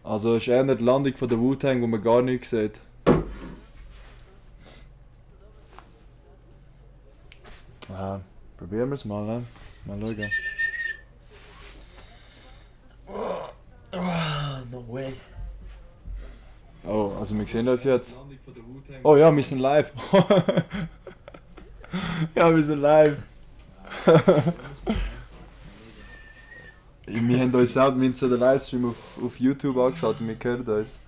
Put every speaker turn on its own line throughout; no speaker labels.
Also es ist eher die Landung von der Wu-Tang, wo man gar nichts sieht. Ja, probieren wir es mal, ne? Mal schauen.
No way.
Oh, also wir sehen das jetzt. Oh ja, wir sind live. Ja, wir sind live. Wir haben uns selbst mit den Livestream auf YouTube angeschaut und wir hören uns.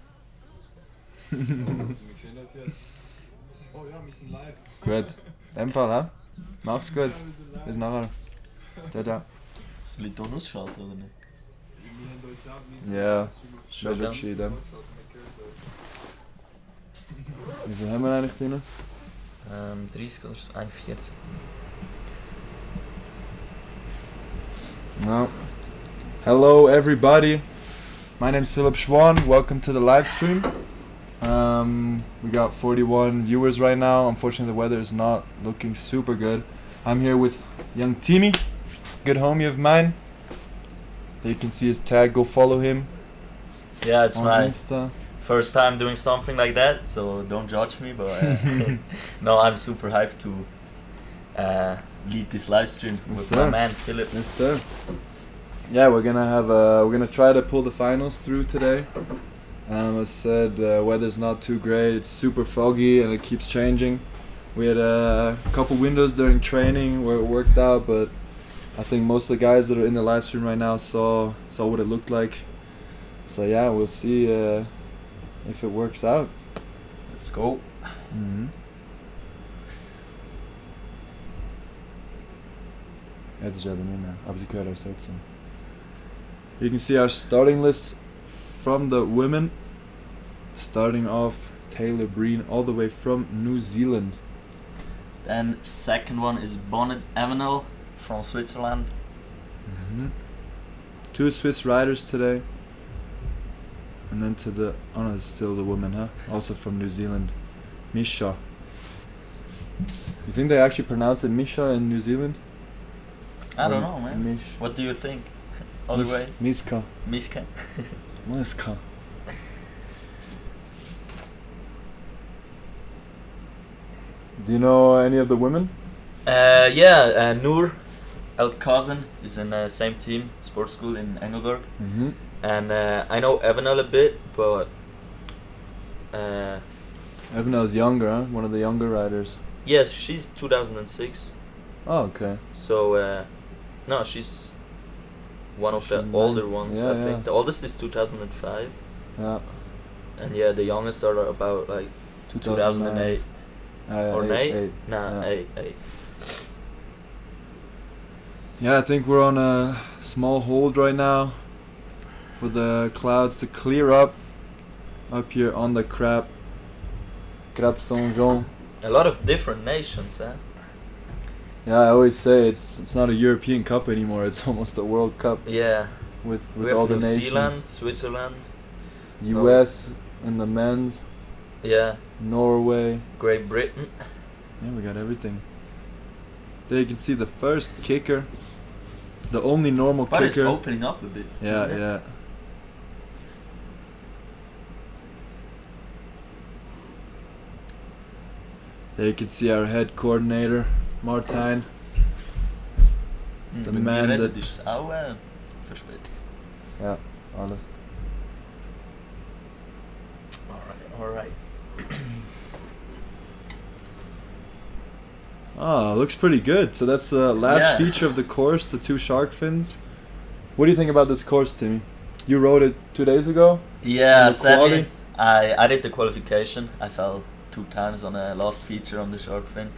Also wir sehen das jetzt. Oh ja, wir sind live. Gut. In dem Fall, ha? Mach's gut. Bis nachher. Ciao, ciao.
Soll ich Ton ausschalten oder nicht?
Ja, schon geschehen. Wie viel haben wir eigentlich drin?
30 oder 41.
No. Hello everybody. My name's Philip Schwan. Welcome to the live stream. We got 41 viewers right now. Unfortunately, the weather is not looking super good. I'm here with young Timmy, good homie of mine. There you can see his tag. Go follow him.
Yeah, it's
on
my
Insta.
first time doing something like that, so don't judge me. But no, I'm super hyped to lead this live stream with my man Philip.
Yes, sir. Yeah, we're gonna try to pull the finals through today. As I said, the weather's not too great. It's super foggy and it keeps changing. We had a couple windows during training where it worked out, but I think most of the guys that are in the live stream right now saw what it looked like. So yeah, we'll see if it works out.
Let's go.
Mm-hmm. Jetzt ist aber nicht mehr, aber sie gehört euch trotzdem. You can see our starting list from the women. Starting off, Taylor Breen, all the way from New Zealand.
Then second one is Bonnet Avenel from Switzerland.
Mm-hmm. 2 Swiss riders today. And then to the, oh no, it's still the woman, huh? Also from New Zealand, Misha. You think they actually pronounce it Misha in New Zealand?
I don't know, man.
Mish.
What do you think? Other way?
Miska.
Miska?
Miska. Do you know any of the women?
Noor, El cousin, is in the same team, sports school in Engelberg.
Mm-hmm.
And I know Evanel a bit, but
Evanel's younger, huh? One of the younger riders.
yes, she's 2006.
Oh, okay.
So no, she's one of the
She's
older
nine.
ones.
Yeah,
I
yeah.
think the oldest is 2005,
Yeah.
and the youngest are about like 2008 or eight. Nah,
Yeah.
eight.
Yeah, I think we're on a small hold right now for the clouds to clear up here on the Crap Saint-Jean.
A lot of different nations, eh?
Yeah, I always say it's not a European Cup anymore. It's almost a World Cup
Yeah.
with
We have
all the
New Zealand,
nations.
Switzerland,
U.S. in the men's,
yeah,
Norway.
Great Britain.
Yeah, we got everything. There you can see the first kicker, the only normal
But it's
kicker.
opening up a bit.
Yeah,
isn't it?
yeah. There you can see our head coordinator, Martijn. The
Bei
man
mir
that-
ist es auch verspätet.
Ja, alles.
Alright.
Ah, looks pretty good. So that's the last
Yeah.
feature of the course, the 2 shark fins. What do you think about this course, Timmy? You rode it 2 days ago?
Yeah,
And the
sadly,
quali?
I did the qualification. I fell 2 times on a last feature on the shark fin.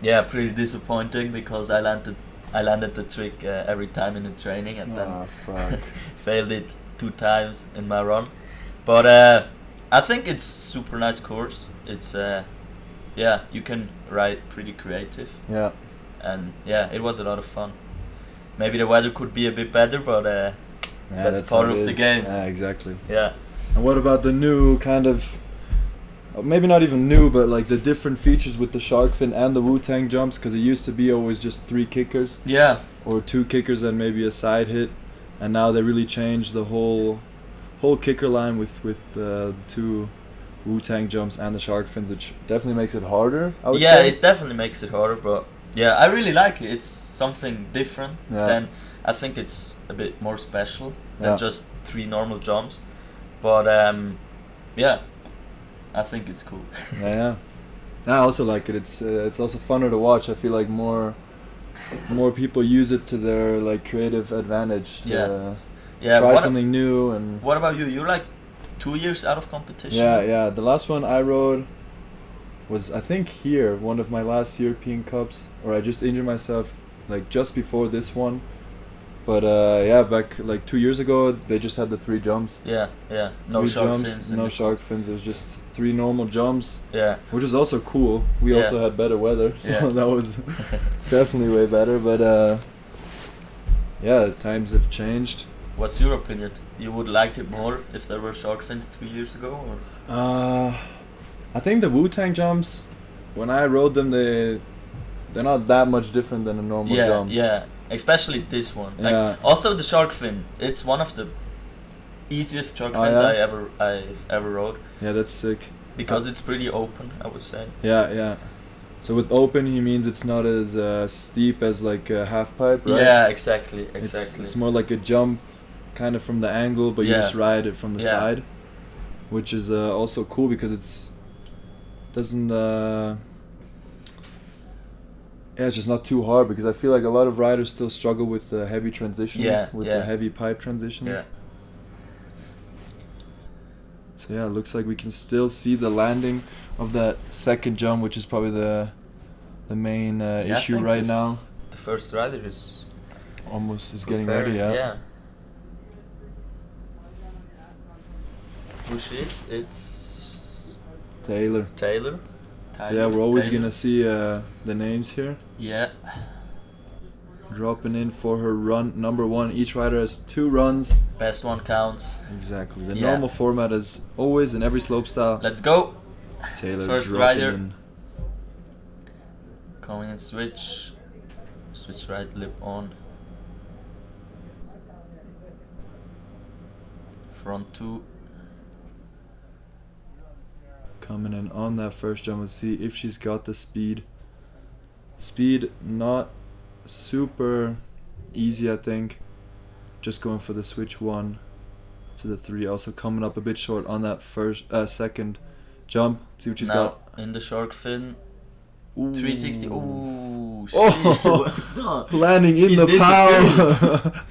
Yeah, pretty disappointing because I landed the trick every time in the training and then
Ah, fuck.
failed it 2 times in my run. But I think it's super nice course. It's yeah, you can ride pretty creative,
Yeah.
and yeah, it was a lot of fun. Maybe the weather could be a bit better, but
Yeah,
that's
how
part
it
of the
is.
game.
Yeah, exactly.
Yeah.
And what about the new kind of, maybe not even new, but like the different features with the shark fin and the Wu-Tang jumps? Because it used to be always just 3 kickers
Yeah.
or 2 kickers and maybe a side hit, and now they really changed the whole kicker line with 2 Wu-Tang jumps and the shark fins, which definitely makes it harder, I would
Yeah,
say.
it definitely makes it harder, but yeah, I really like it. It's something different.
Yeah.
Then I think it's a bit more special than
Yeah.
just 3 normal jumps. But yeah, I think it's cool.
Yeah. I also like it. It's also funner to watch. I feel like more people use it to their like creative advantage to
Yeah.
try
What,
something new. And
what about you? You're like 2 years out of competition.
yeah, the last one I rode was, I think, here, one of my last European Cups, or I just injured myself like just before this one. But yeah, back like 2 years ago, they just had the 3 jumps.
Yeah. No
3
shark
jumps,
fins. in
no
the-
shark fins. It was just 3 normal jumps,
Yeah.
which is also cool. We
Yeah.
also had better weather, so
Yeah.
that was definitely way better. But yeah, times have changed.
What's your opinion? You would like it more if there were shark fins 3 years ago, or?
I think the Wu-Tang jumps, when I rode them, they're not that much different than a normal
Yeah,
jump.
yeah. Especially this one. Like,
Yeah.
also the shark fin. It's one of the easiest shark
Oh,
fins
yeah?
I've ever rode
Yeah, that's sick.
because it's pretty open, I would say.
Yeah. So with open, he means it's not as steep as like a half pipe, right?
Yeah, exactly.
It's more like a jump, kind of from the angle, but you
Yeah.
just ride it from the
Yeah.
side, which is also cool because doesn't yeah, it's just not too hard, because I feel like a lot of riders still struggle with the heavy transitions, the
Yeah.
heavy pipe transitions.
Yeah.
So yeah, it looks like we can still see the landing of that second jump, which is probably the main
I
issue
think
right now.
The first rider is
Almost is getting ready,
preparing,
yeah.
Who she is? It's
Taylor.
Taylor.
So yeah, we're always
Taylor.
gonna see the names here.
Yeah.
Dropping in for her run number 1. Each rider has 2 runs.
Best one counts.
Exactly. The
Yeah.
normal format is always in every slopestyle.
Let's go.
Taylor
First
dropping
rider.
in.
Coming and switch. Switch right lip on. Front 2.
Coming in on that first jump. Let's see if she's got the speed. Speed not super easy, I think. Just going for the switch 1 to the 3. Also coming up a bit short on that second jump. See what she's
Now,
got.
in the shark fin,
Ooh.
360. Ooh, shit.
Oh,
No.
landing
She
in the
disappeared.
pow.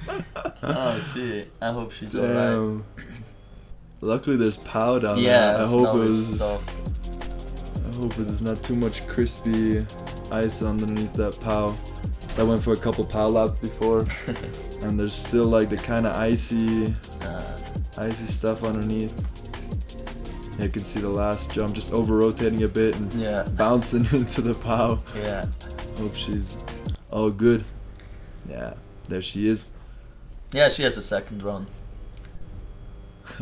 Oh shit! I hope she's alright.
Damn. Luckily, there's pow down
Yeah,
there. I
snow
hope it
is
was.
soft.
I hope there's not too much crispy ice underneath that pow. So I went for a couple pow laps before, and there's still like the kind of icy stuff underneath. Yeah, you can see the last jump just over rotating a bit and
Yeah.
bouncing into the pow.
Yeah.
Hope she's all good. Yeah, there she is.
Yeah, she has a second run.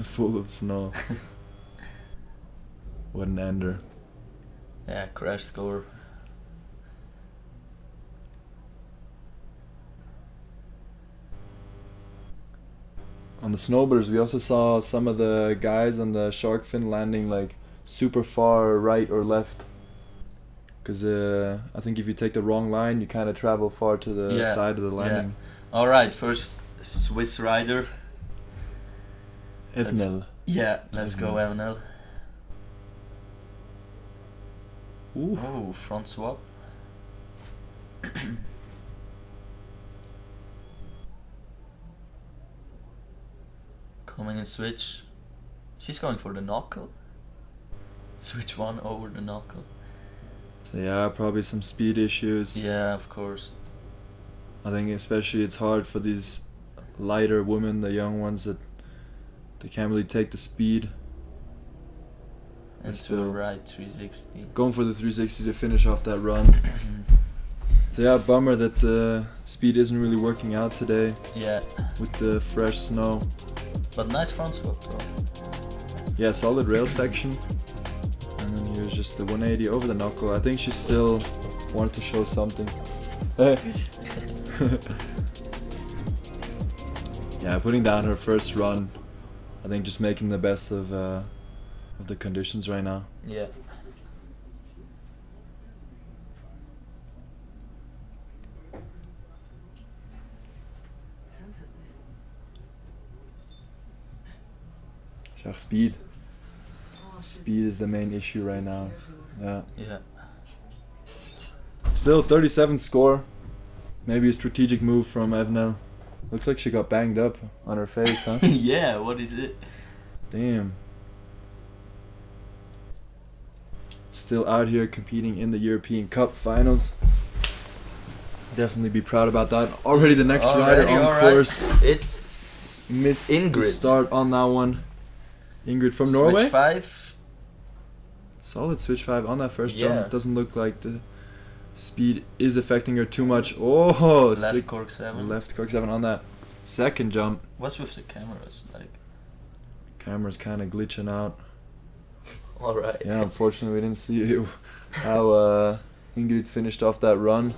Full of snow. What an ender.
Yeah, crash score.
On the snowboarders, we also saw some of the guys on the shark fin landing like super far right or left. Because I think if you take the wrong line, you kind of travel far to the
Yeah,
side of the landing.
Alright, first Swiss rider.
Evnel.
Yeah, let's go Evnel.
Ooh.
Oh, front swap. Coming in switch. She's going for the knuckle. Switch 1 over the knuckle.
So yeah, probably some speed issues.
Yeah, of course.
I think especially it's hard for these lighter women, the young ones that they can't really take the speed.
And to
still
the right, 360.
Going for the 360 to finish off that run. So yeah, bummer that the speed isn't really working out today
Yeah,
with the fresh snow.
but nice front swap though.
Yeah, solid rail section. And then here's just the 180 over the knuckle. I think she still wanted to show something. Yeah, putting down her first run. I think just making the best of the conditions right now.
Yeah.
Shach, speed. Speed is the main issue right now. Yeah.
Yeah.
Still 37 score. Maybe a strategic move from Evnel. Looks like she got banged up on her face, huh?
Yeah, what is it?
Damn. Still out here competing in the European Cup finals. Definitely be proud about that. Already the next rider on
alright.
course.
It's
Missed
Ingrid.
the start on that one. Ingrid from Norway.
Switch 5.
Solid switch 5 on that first
Yeah.
jump. Doesn't look like the speed is affecting her too much. Oh,
Left
sick.
cork 7.
Left cork 7 on that second jump.
What's with the cameras? Like,
Camera's kind of glitching out.
alright.
Yeah, unfortunately we didn't see how Ingrid finished off that run.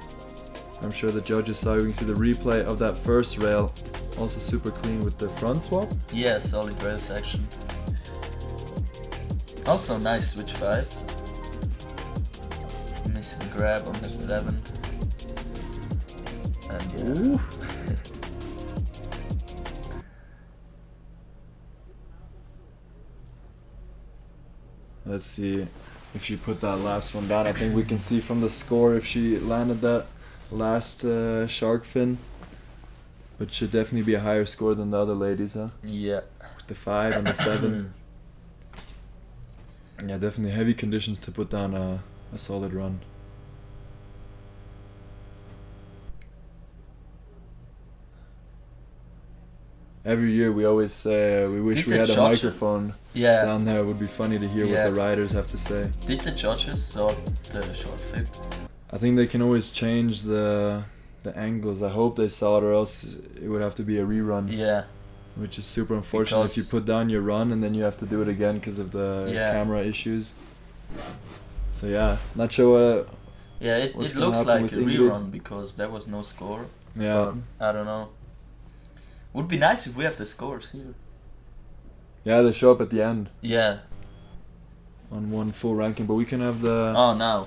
I'm sure the judges saw. We can see the replay of that first rail. Also super clean with the front swap.
Yeah, solid rail section. Also nice switch 5. Missed the grab on the 7. And yeah.
Ooh. Let's see if she put that last one down. I think we can see from the score if she landed that last shark fin. But should definitely be a higher score than the other ladies, huh?
Yeah.
With the 5 and the 7. Yeah, definitely heavy conditions to put down a solid run. Every year we always say we wish
Did
we
the
had a
judges-
microphone
Yeah.
down there. It would be funny to hear
Yeah.
what the riders have to say.
Did the judges sort the short flip?
I think they can always change the angles. I hope they saw it, or else it would have to be a rerun.
Yeah.
Which is super unfortunate if you
Because-
put down your run and then you have to do it again because of the
Yeah.
camera issues. So yeah, not sure
Yeah, it
What's gonna
looks
happen
like
with
a
Ingrid?
rerun because there was no score.
yeah.
I don't know. Would be nice if we have the scores here.
Yeah, they show up at the end
Yeah.
on one full ranking, but we can have the
Oh, now.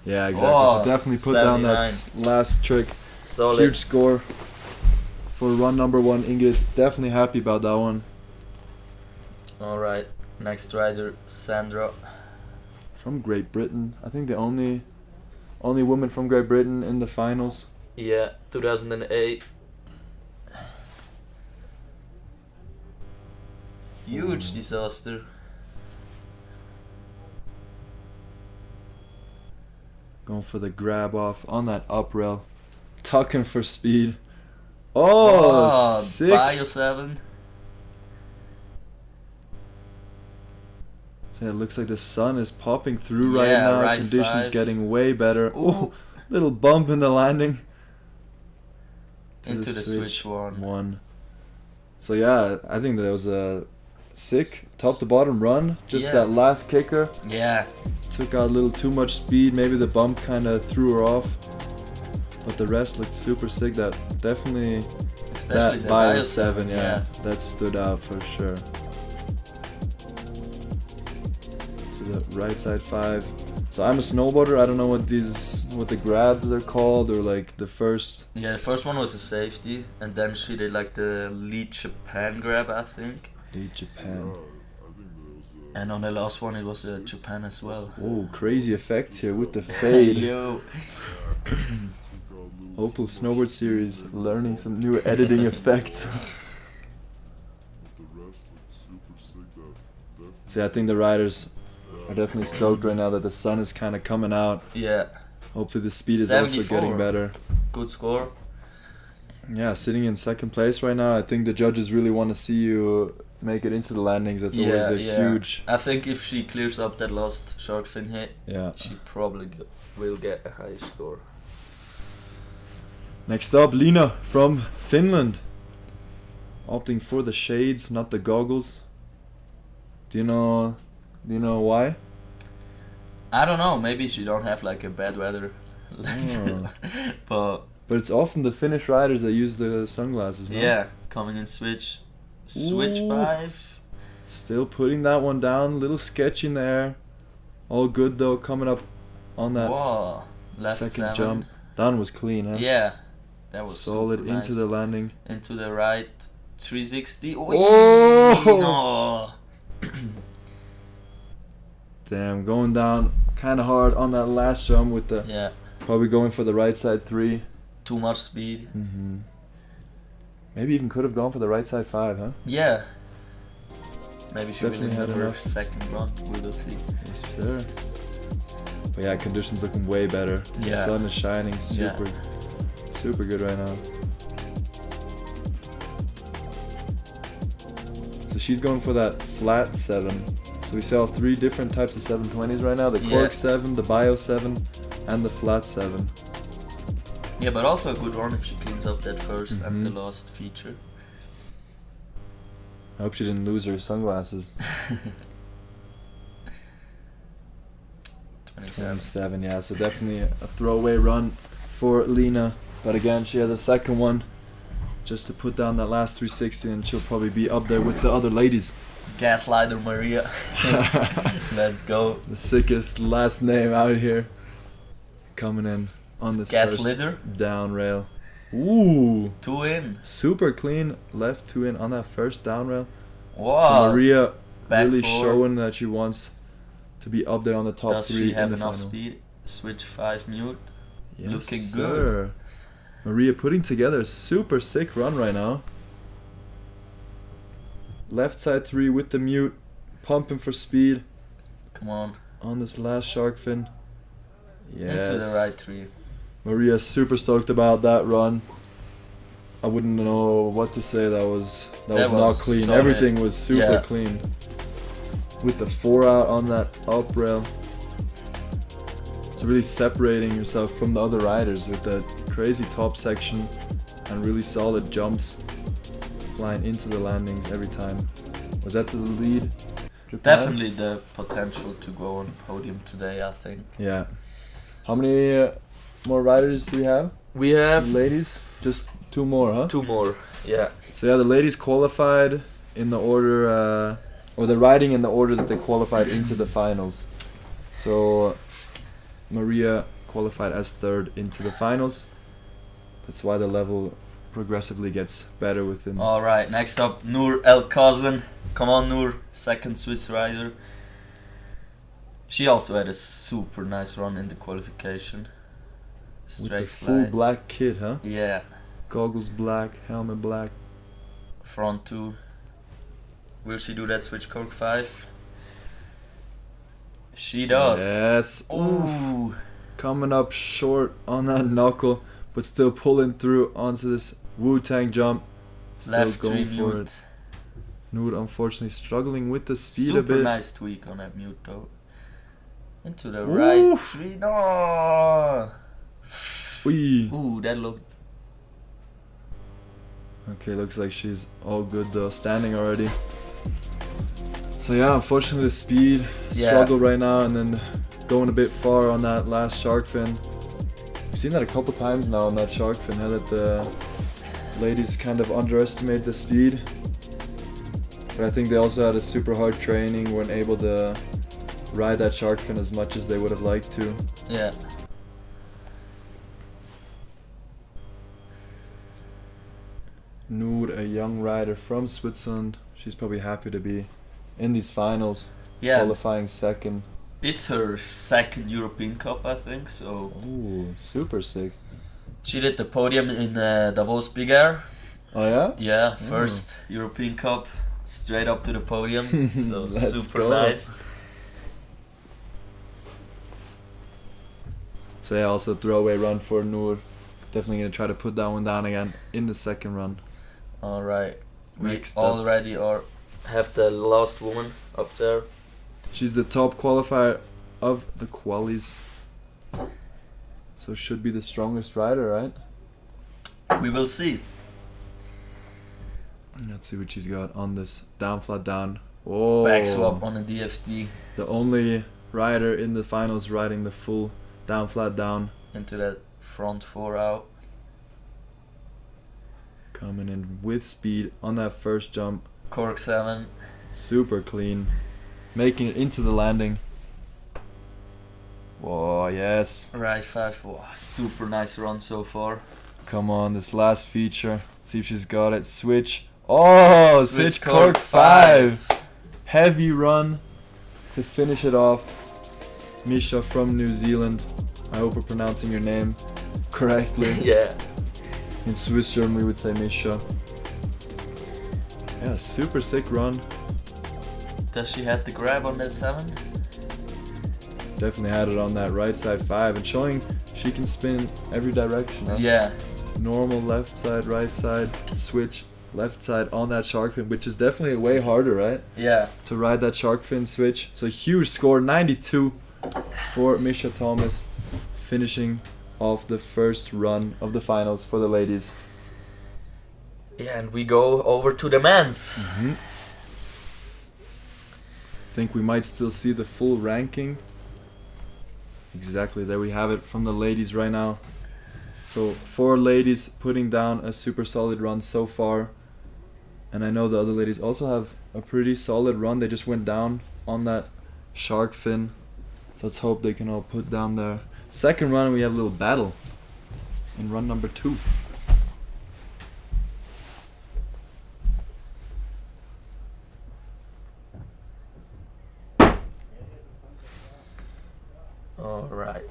Yeah, exactly.
Oh,
so definitely put down that
79.
last trick.
Solid.
Huge score for run number 1. Ingrid, definitely happy about that one.
Alright, next rider, Sandra.
From Great Britain. I think the only woman from Great Britain in the finals.
Yeah, 2008. Huge disaster.
Going for the grab off on that up rail. Tucking for speed. Oh, sick.
Bio 7.
So it looks like the sun is popping through right
Yeah,
now.
right
Conditions
5.
getting way better.
Ooh.
Oh, little bump in the landing. To
Into the switch 1.
So yeah, I think that was a sick top to bottom run. Just
Yeah.
that last kicker
Yeah.
took out a little too much speed. Maybe the bump kind of threw her off. But the rest looked super sick. That definitely,
Especially
that
the
bio
Bio
7, yeah, that stood out for sure. To the right side 5. So I'm a snowboarder. I don't know what the grabs are called, or like the first.
Yeah, the first one was a safety, and then she did like the lead Japan grab, I think.
Lead Japan.
And on the last one, it was a Japan as well.
Oh, crazy effects here with the fade.
Yo.
Opal Snowboard Series, learning some new editing effects. See, I think the riders are definitely stoked right now that the sun is kind of coming out.
Yeah,
Hopefully the speed is also
74.
getting better.
good score.
Yeah, sitting in second place right now. I think the judges really want to see you make it into the landings. That's always a huge.
I think if she clears up that last shark fin hit,
Yeah.
she probably will get a high score.
Next up, Lina from Finland. Opting for the shades, not the goggles. Do you know why?
I don't know. Maybe she don't have like a bad weather.
Oh.
but
But it's often the Finnish riders that use the sunglasses, no?
yeah, coming in switch
Ooh.
5.
Still putting that one down, little sketch in there. All good though, coming up on that
Whoa, left
second
7.
jump. That one was clean, huh?
Yeah, that was
solid
super
into
nice.
the landing.
Into the right 360.
Oh!
No.
Damn, going down kind of hard on that last jump with the
Yeah,
probably going for the right side 3.
too much speed.
Mm-hmm. Maybe even could have gone for the right side 5, huh?
Yeah. Maybe she
Definitely
will
had
in her
enough.
second run. We will see.
Yes, sir. But yeah, conditions looking way better. The
Yeah.
sun is shining,
Yeah.
super good right now. So she's going for that flat 7. So we saw 3 different types of 720s right now. The cork
Yeah.
7, the bio 7, and the flat 7.
Yeah, but also a good run if she cleans up that first and the
Mhm.
last feature.
I hope she didn't lose her sunglasses.
27.
7, yeah, so definitely a throwaway run for Lina. But again, she has a second one just to put down that last 360, and she'll probably be up there with the other ladies.
Gaslighter Maria. Let's go.
The sickest last name out here. Coming in on this first
Gaslighter.
down rail. Ooh,
2 in.
super clean left 2 in on that first down rail.
Wow.
So Maria
back
really
4.
showing that she wants to be up there on the top
Does
3
she have
in the
enough
final.
speed? Switch 5 mute.
Yes,
Looking
sir. Maria putting together a super sick run right now. Left side 3 with the mute, pumping for speed
Come on.
on this last shark fin. Yes.
Into the right 3.
Maria's super stoked about that run. I wouldn't know what to say. That was not
was
clean.
solid.
Everything was super
Yeah.
clean. With the 4 out on that up rail. So really separating yourself from the other riders with that crazy top section and really solid jumps flying into the landings every time. Was that the lead? Japan?
Definitely the potential to go on podium today, I think.
Yeah. How many more riders do we have?
We have
Ladies? Just 2 more, huh?
2 more. Yeah.
So yeah, the ladies qualified in the order, or the riding in the order that they qualified into the finals. So Maria qualified as third into the finals. That's why the level progressively gets better within.
Alright, next up, Noor El Kazan. Come on, Noor, second Swiss rider. She also had a super nice run in the qualification.
With
Straight
the full
slide.
black kit, huh?
Yeah,
Goggles black, helmet black.
front two. Will she do that switch cork 5? She does.
Yes.
Ooh.
Coming up short on that knuckle, but still pulling through onto this Wu-Tang jump. Still
Left
going
three
for
mute.
it. Noor unfortunately struggling with the speed
Super
a bit.
nice tweak on that mute though. Into the right three. No.
Wee.
Ooh, that looked.
Okay, looks like she's all good though, standing already. So yeah, unfortunately the speed struggle right now, and then going a bit far on that last shark fin. We've seen that a couple times now on that shark fin, how that the ladies kind of underestimate the speed. But I think they also had a super hard training, weren't able to ride that shark fin as much as they would have liked to.
Yeah.
Noor, a young rider from Switzerland, she's probably happy to be in these finals,
Yeah.
qualifying second.
It's her second European Cup, I think. So
Ooh, super sick.
she did the podium in Davos Big Air.
Oh yeah?
Yeah, first European Cup, straight up to the podium. So
Let's
super
go.
nice.
So yeah, also throwaway run for Noor. Definitely gonna try to put that one down again in the second run.
All right, we
Next up.
already have the last woman up there.
She's the top qualifier of the qualies. So should be the strongest rider, right?
We will see.
Let's see what she's got on this down flat down. Oh,
Back swap on a DFD.
the only rider in the finals riding the full down flat down.
Into that front 4 out.
Coming in with speed on that first jump.
Cork 7.
Super clean. Making it into the landing. Whoa, yes.
Right 5. Wow, super nice run so far.
Come on, this last feature. See if she's got it. Switch. Oh, switch cork 5. Heavy run to finish it off. Misha from New Zealand. I hope we're pronouncing your name correctly.
Yeah.
In Swiss German we would say Misha. Yeah, super sick run.
Does she have the grab on that 7?
Definitely had it on that right side 5 and showing she can spin every direction. Huh?
Yeah.
Normal left side, right side, switch, left side on that shark fin, which is definitely way harder, right?
Yeah.
To ride that shark fin switch. So huge score, 92 for Misha Thomas, finishing off the first run of the finals for the ladies.
Yeah, and we go over to the men's.
Think we might still see the full ranking. Exactly, there we have it from the ladies right now. So 4 ladies putting down a super solid run so far. And I know the other ladies also have a pretty solid run. They just went down on that shark fin. So let's hope they can all put down their second run, and we have a little battle in run number 2.
All right.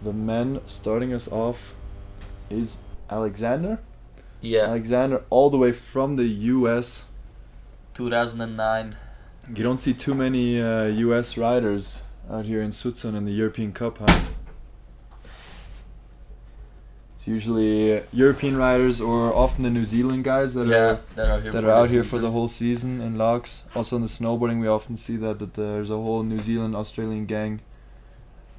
The men starting us off is Alexander.
Yeah.
Alexander all the way from the US.
2009.
You don't see too many US riders out here in Switzerland in the European Cup, huh? It's usually European riders or often the New Zealand guys that are out here for the whole season in Laax. Also in the snowboarding we often see that there's a whole New Zealand Australian gang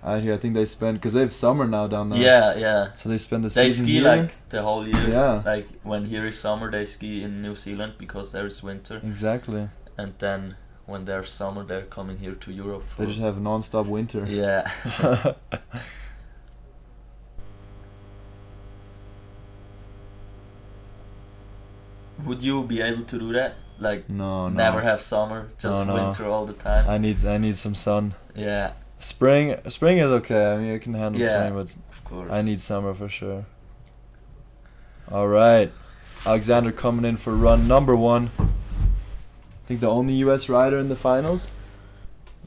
out here. I think they spend, because they have summer now down there.
Yeah, yeah.
So they spend the
They
season
ski
here.
like the whole year.
Yeah.
Like when here is summer, they ski in New Zealand because there is winter.
Exactly.
And then when there's summer, they're coming here to Europe.
They just have non-stop winter.
Yeah. Would you be able to do that? Like
No.
never have summer, just
No.
winter all the time?
I need some sun.
Yeah.
Spring is okay. I mean, I can handle
Yeah,
spring, but
of course.
I need summer for sure. All right, Alexander coming in for run number 1. I think the only U.S. rider in the finals.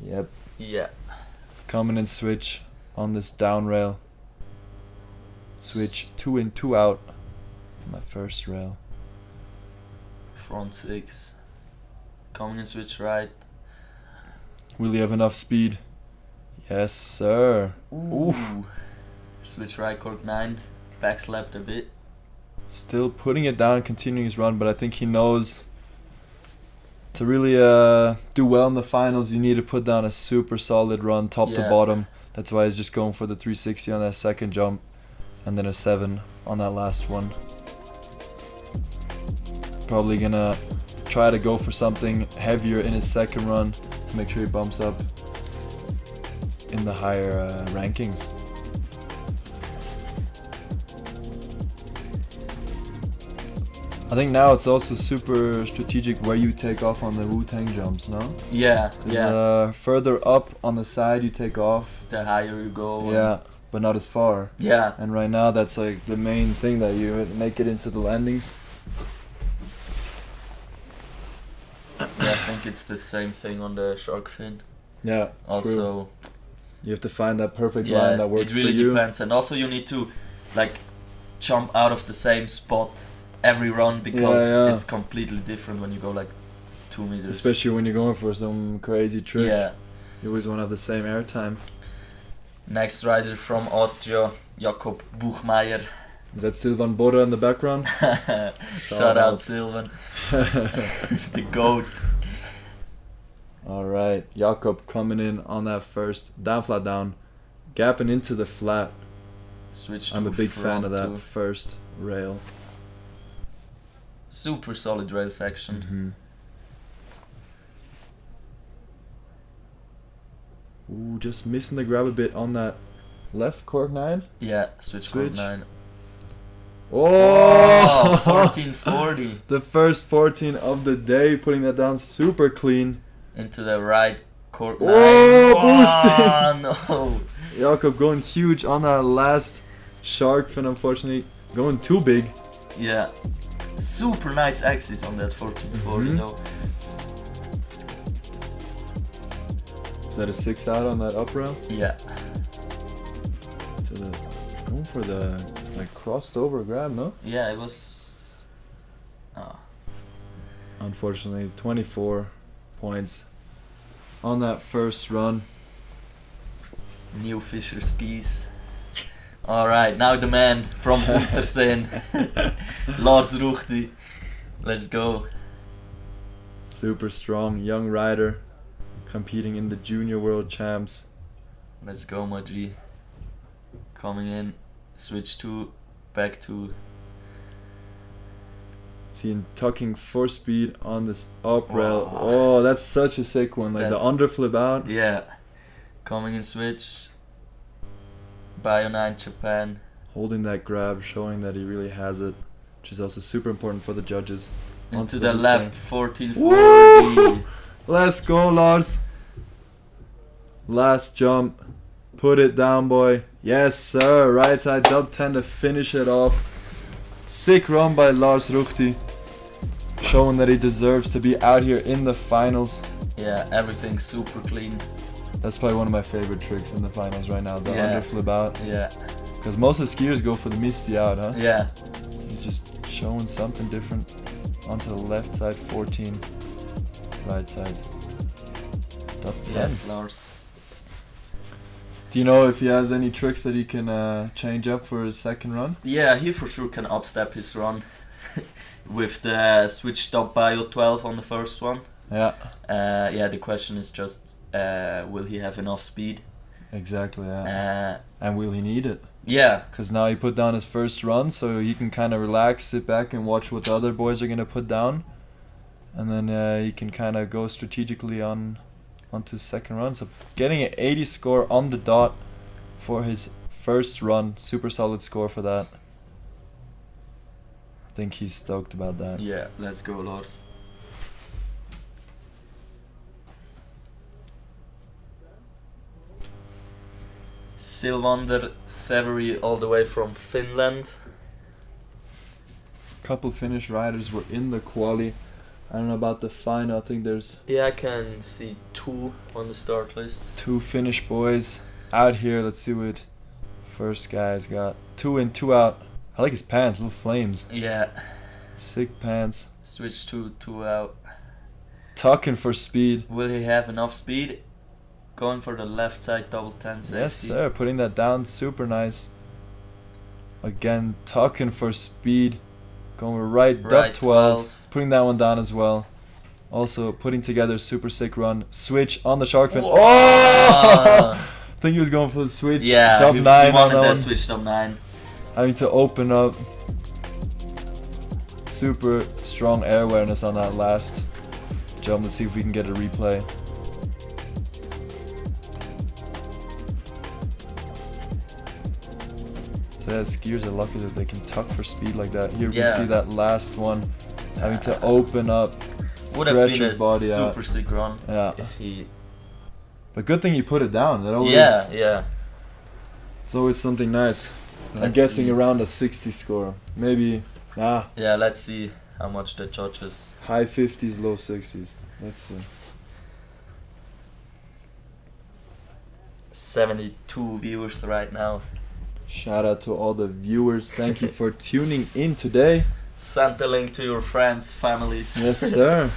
Yep,
Yeah.
coming in switch on this down rail. Switch 2 in, 2 out. My first rail.
Front 6. Coming in switch right.
Will he have enough speed? Yes, sir.
Ooh. Switch right, cork 9. Back slapped a bit.
Still putting it down, continuing his run, but I think he knows to really do well in the finals, you need to put down a super solid run, top to
Yeah.
bottom. That's why he's just going for the 360 on that second jump, and then a 7 on that last one. Probably gonna try to go for something heavier in his second run to make sure he bumps up in the higher rankings. I think now it's also super strategic where you take off on the Wu-Tang jumps, no?
Yeah, yeah.
Further up on the side you take off.
The higher you go.
Yeah, but not as far.
Yeah.
And right now that's like the main thing that you make it into the landings.
Yeah, I think it's the same thing on the shark fin.
Yeah.
Also,
True. You have to find that perfect
yeah,
line that works
it really
for you.
depends, and also you need to like jump out of the same spot every run because
Yeah.
it's completely different when you go like 2 meters.
Especially when you're going for some crazy trick.
Yeah.
You always want to have the same air time.
Next rider from Austria, Jakob Buchmeier.
Is that Silvan Bora in the background?
Shout out Sylvan, the goat.
Alright, Jakob coming in on that first down flat down, gapping into the flat.
Switch to
I'm a big fan of that
front two.
first rail.
Super solid rail section.
Ooh, just missing the grab a bit on that left cork 9.
Yeah, switch. Cork
Switch.
9.
Oh!
1440
The first 14 of the day, putting that down super clean.
into the right cork 9.
Oh, boosting!
No!
Jakob going huge on that last shark fin, unfortunately. Going too big.
Yeah. Super nice axis on that 1440 though.
Is that a 6 out on that up rail?
Yeah.
To the, going for the like crossed over grab, no?
Yeah, it was. Oh.
Unfortunately, 24 points on that first run.
New Fisher skis. Alright, now the man from Unterseen, Lars Ruchti. Let's go.
Super strong, young rider, competing in the junior world champs.
Let's go, my G. Coming in, switch to, back to.
Seeing tucking for speed on this up rail.
Wow.
Oh, that's such a sick one. Like the
That's-
underflip out.
Yeah. Coming in switch. Bio 9 Japan.
Holding that grab, showing that he really has it. Which is also super important for the judges.
Into
Onto
the
the
left,
Wu-Tang.
1440.
Let's go, Lars. Last jump. Put it down, boy. Yes, sir. Right side dub 10 to finish it off. Sick run by Lars Ruchti. Showing that he deserves to be out here in the finals.
Yeah, everything super clean.
That's probably one of my favorite tricks in the finals right now. The
Yeah.
underflip out.
Yeah.
Because most of the skiers go for the misty out, huh?
Yeah.
He's just showing something different. Onto the left side 14. Right side. Dub 10.
Yes, Lars.
Do you know if he has any tricks that he can change up for his second run?
Yeah, he for sure can upstep his run with the switched up Bio 12 on the first one.
Yeah.
Yeah, the question is just will he have enough speed?
Exactly, yeah. And will he need it?
Yeah,
Because now he put down his first run, so he can kind of relax, sit back and watch what the other boys are going to put down. And then he can kind of go strategically onto his second run. So getting an 80 score on the dot for his first run. Super solid score for that. I think he's stoked about that.
yeah, let's go, Lars. Sylvander Severi all the way from Finland.
Couple Finnish riders were in the quali. I don't know about the final. I think there's
Yeah, I can see 2 on the start list.
2 Finnish boys out here. Let's see what first guy's got. 2 in, 2 out. I like his pants, little flames.
Yeah.
Sick pants.
Switch to 2 out.
Tucking for speed.
Will he have enough speed? Going for the left side double 10 safety.
Yes, sir. Putting that down, super nice. Again, tucking for speed. Going right, dub 12. Putting that one down as well. Also putting together a super sick run. Switch on the shark fin.
Whoa.
Oh! I think he was going for the switch.
Yeah,
dub
he
9 on
wanted
that
that
one.
switch dub 9.
Having to open up. Super strong air awareness on that last jump. Let's see if we can get a replay. So yeah, skiers are lucky that they can tuck for speed like that. Here we can see that last one having to open up,
Would have
stretch
been
his
a
body out.
super sick run
Yeah.
if he...
But good thing you put it down. That always,
Yeah.
It's always something nice. I'm
Let's
guessing
see.
around a 60 score. Maybe,
Yeah, let's see how much the judges...
high 50s, low 60s. Let's see.
72 viewers right now.
Shout out to all the viewers. Thank you for tuning in today.
Send the link to your friends, families.
Yes, sir.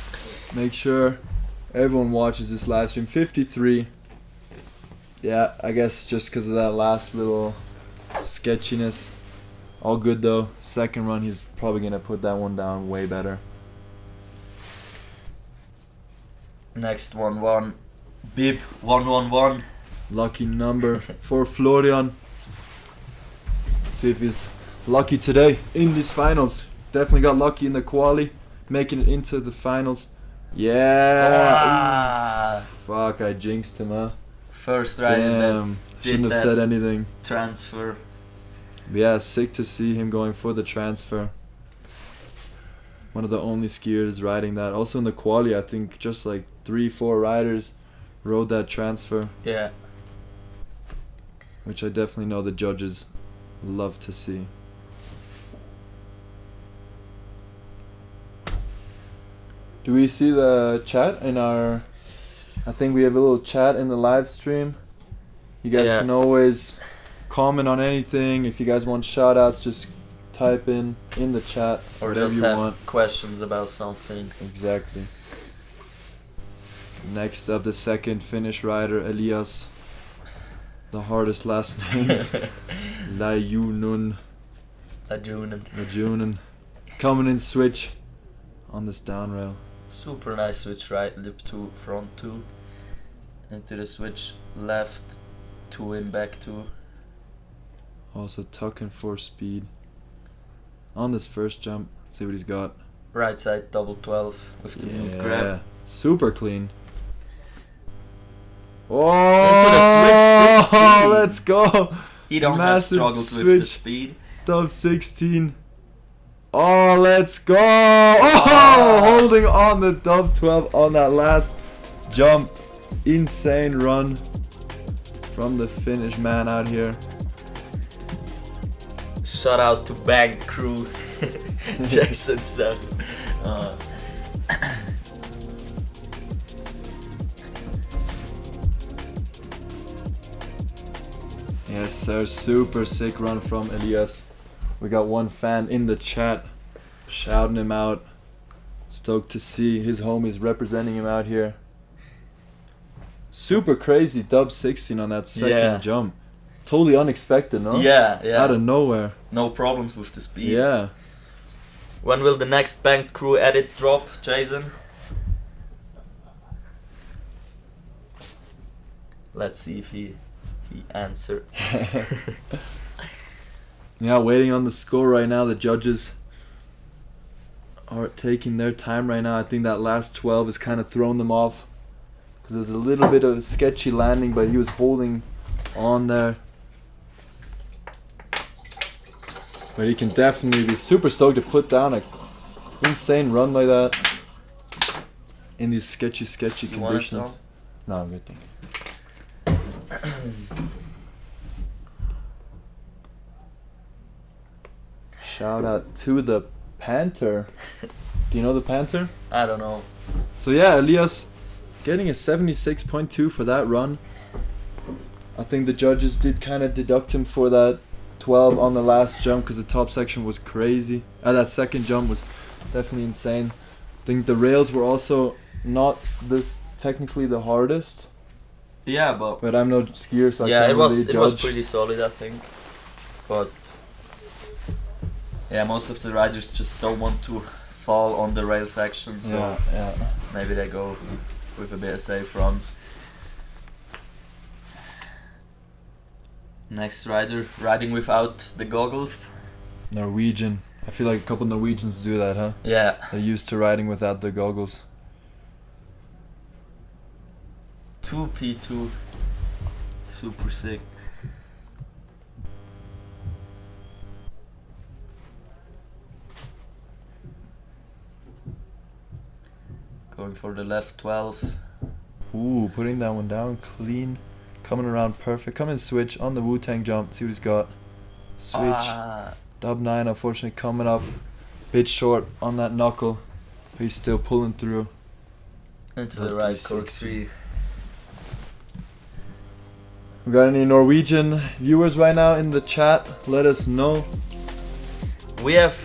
Make sure everyone watches this live stream. 53. Yeah, I guess just because of that last little sketchiness. All good though. Second run, he's probably going to put that one down way better.
Next 1-1. Bib 1-1-1.
Lucky number for Florian. See if he's lucky today in these finals. Definitely got lucky in the quali, making it into the finals. Yeah. Ooh. Fuck, I jinxed him, huh?
First rider
Damn. Shouldn't have said anything.
transfer.
But yeah, sick to see him going for the transfer. One of the only skiers riding that. Also in the quali, I think just like 3-4 riders rode that transfer.
Yeah.
Which I definitely know the judges love to see. Do we see the chat in our... I think we have a little chat in the live stream. You guys can always comment on anything. If you guys want shout outs, just type in the chat
Or
whatever
just
you
have
want.
questions about something.
Exactly. Next up, the second Finnish rider, Elias. The hardest last names. Lajunen. Lajunen. Coming in switch on this down rail.
Super nice switch right, lip 2, front 2. Into the switch left, 2 in, back 2.
Also tucking for speed. On this first jump, let's see what he's got.
Right side double 12 with the move grab.
Super clean. Oh,
Into the switch 16.
Let's go.
He don't have
Massive
struggles with the
switch.
speed.
Dub 16. Oh, let's go. Oh, holding on the dub 12 on that last jump. Insane run from the Finnish man out here.
Shout out to Bank Crew. Jason said.
Yes, sir. Super sick run from Elias. We got one fan in the chat shouting him out. Stoked to see his homies representing him out here. Super crazy dub 16 on that second jump. Totally unexpected, no?
Yeah.
Out of nowhere.
No problems with the speed.
Yeah.
When will the next Bank Crew edit drop, Jason? Let's see if he answer.
Yeah, waiting on the score right now. The judges are taking their time right now. I think that last 12 has kind of thrown them off. Because there was a little bit of a sketchy landing, but he was holding on there. But he can definitely be super stoked to put down an insane run like that. In these sketchy
You want
conditions.
some?
No, I'm good, thank you. Shout out to the Panther. Do you know the Panther?
I don't know.
So yeah, Elias getting a 76.2 for that run. I think the judges did kind of deduct him for that 12 on the last jump because the top section was crazy. That second jump was definitely insane. I think the rails were also not this technically the hardest.
Yeah, but
I'm no skier, so
yeah,
I can't really
it
judge.
was pretty solid, I think. But yeah, most of the riders just don't want to fall on the rail section, so maybe they go with a bit of safe run. Next rider riding without the goggles.
Norwegian. I feel like a couple Norwegians do that, huh?
Yeah.
They're used to riding without the goggles.
2P2. Super sick. Going for the left 12.
Ooh, putting that one down clean. Coming around perfect. Come and switch on the Wu-Tang jump. See what he's got. Switch. Dub 9 unfortunately coming up. Bit short on that knuckle. But he's still pulling through.
Into the right cork 3.
We got any Norwegian viewers right now in the chat? Let us know.
We have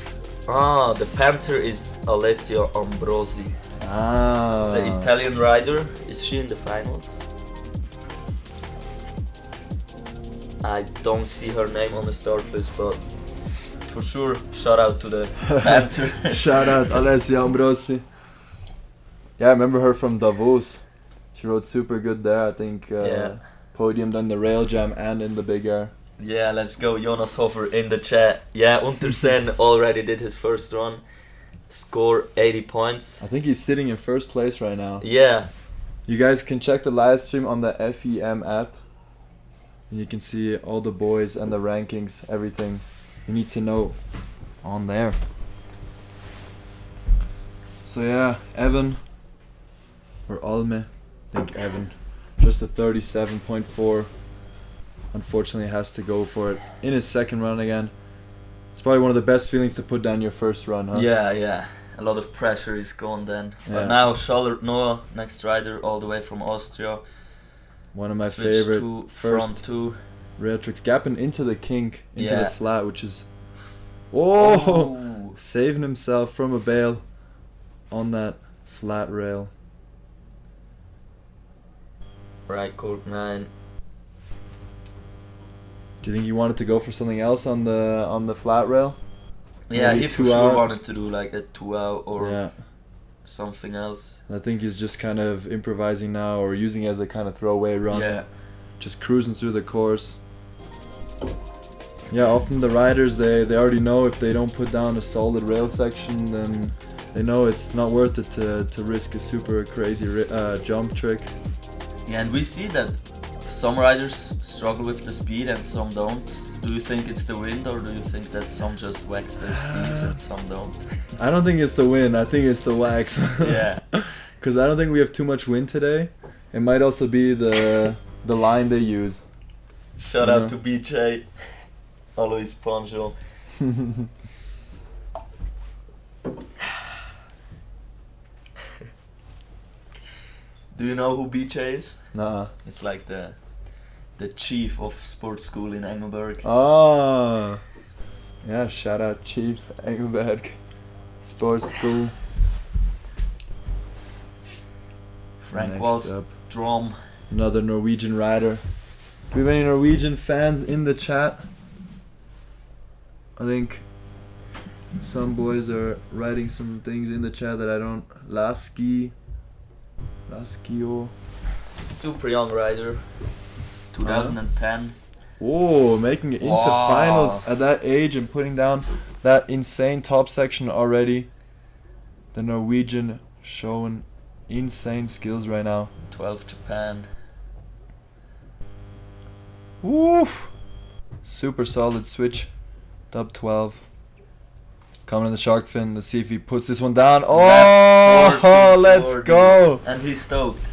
the Panther is Alessia Ambrosi. It's an Italian rider. Is she in the finals? I don't see her name on the start list, but for sure, shout out to the Panther.
Shout out Alessia Ambrosi. Yeah, I remember her from Davos. She rode super good there. I think podiumed on the rail jam and in the big air.
Yeah, let's go. Jonas Hofer in the chat. Yeah, Untersen already did his first run. Score 80 points.
I think he's sitting in first place right now.
Yeah.
You guys can check the live stream on the FEM app. And you can see all the boys and the rankings, everything you need to know on there. So yeah, Evan or Alme, I think Evan, just a 37.4. Unfortunately has to go for it in his second run again. It's probably one of the best feelings to put down your first run, huh?
Yeah. A lot of pressure is gone then.
Yeah.
But now Schaller Noah, next rider all the way from Austria.
One of my
Switch
favorite
to
first
front 2.
rail tricks. Gapping into the kink, into
Yeah.
the flat, which is... Oh! Saving himself from a bail on that flat rail.
Right cork 9.
Do you think he wanted to go for something else on the flat rail?
Yeah,
Maybe
he for
2
sure
out?
wanted to do like a 2 out or something else.
I think he's just kind of improvising now or using it as a kind of throwaway run.
Yeah.
Just cruising through the course. Yeah, often the riders, they already know if they don't put down a solid rail section, then they know it's not worth it to risk a super crazy jump trick.
Yeah, and we see that some riders struggle with the speed and some don't. Do you think it's the wind or do you think that some just wax their skis and some don't?
I don't think it's the wind, I think it's the wax.
Yeah.
Because I don't think we have too much wind today. It might also be the line they use.
Shout out to BJ, Alois Poncho. Do you know who BJ is?
Nah.
It's like the chief of sports school in Engelberg.
Oh. Yeah, shout out Chief Engelberg Sports School.
Frank
Next
was
up,
drum.
another Norwegian rider. Do we have any Norwegian fans in the chat? I think some boys are writing some things in the chat that I don't. Laaxio.
Super young rider. 2010.
Oh, making it into
Wow.
finals at that age and putting down that insane top section already. The Norwegian showing insane skills right now.
12 Japan.
Woof! Super solid switch. Dub 12. Coming in the shark fin. Let's see if he puts this one down.
Left 40,
Oh, let's
40.
go!
And he's stoked.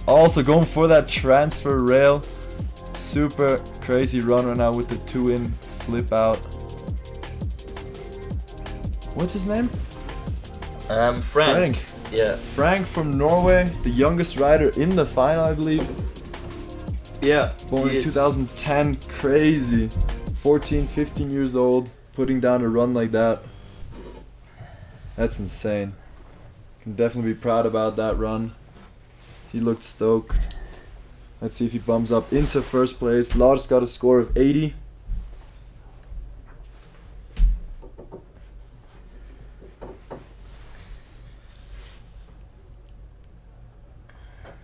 Also going for that transfer rail. Super crazy run right now with the 2 in flip out. What's his name?
Frank. Yeah.
Frank from Norway, the youngest rider in the final, I believe.
Yeah.
Born in 2010, crazy. 14, 15 years old, putting down a run like that. That's insane. Can definitely be proud about that run. He looked stoked. Let's see if he bumps up into first place. Laax got a score of 80.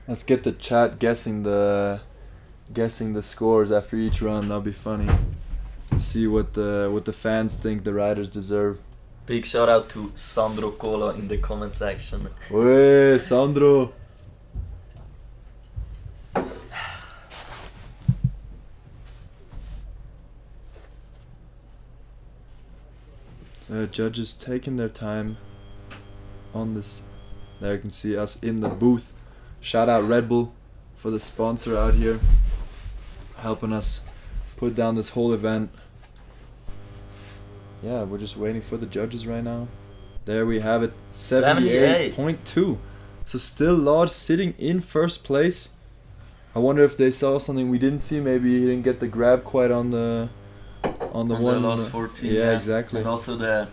Let's get the chat guessing the scores after each run. That'll be funny. See what the fans think the riders deserve.
Big shout out to Sandro Cola in the comment section.
Hey, Sandro. The judges taking their time on this. There you can see us in the booth. Shout out Red Bull for the sponsor out here, helping us put down this whole event. Yeah, we're just waiting for the judges right now. There we have it, 78.2. So still Laax sitting in first place. I wonder if they saw something we didn't see. Maybe he didn't get the grab quite on the one.
The last 14.
Yeah, exactly.
And also the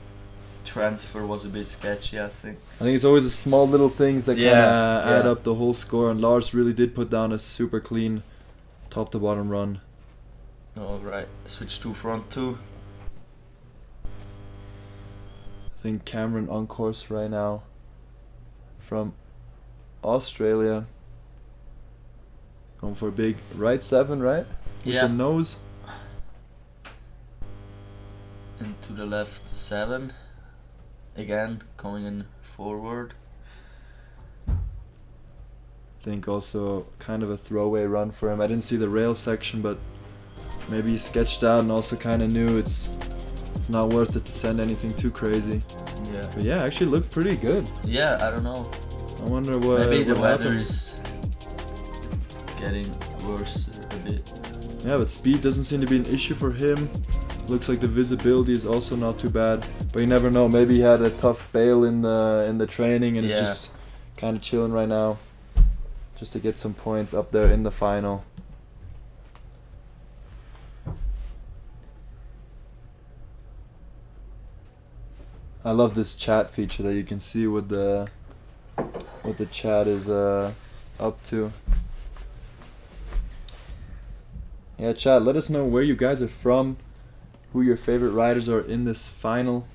transfer was a bit sketchy, I think.
I think it's always the small little things that kind of add
yeah.
up the whole score. And Laax really did put down a super clean top to bottom run.
Alright, switch to front two.
I think Cameron on course right now from Australia. Going for a big right 7, right? With
Yeah.
the nose.
And to the left 7. Again, coming in forward.
I think also kind of a throwaway run for him. I didn't see the rail section, but maybe he sketched out and also kind of knew it's not worth it to send anything too crazy.
Yeah.
But yeah, actually looked pretty good.
Yeah, I don't know.
I wonder what
Maybe the
what
weather
happened.
is getting worse a bit.
Yeah, but speed doesn't seem to be an issue for him. Looks like the visibility is also not too bad. But you never know. Maybe he had a tough bail in the training and is just kind of chilling right now, just to get some points up there in the final. I love this chat feature that you can see what the chat is up to. Yeah, chat, let us know where you guys are from, who your favorite riders are in this final,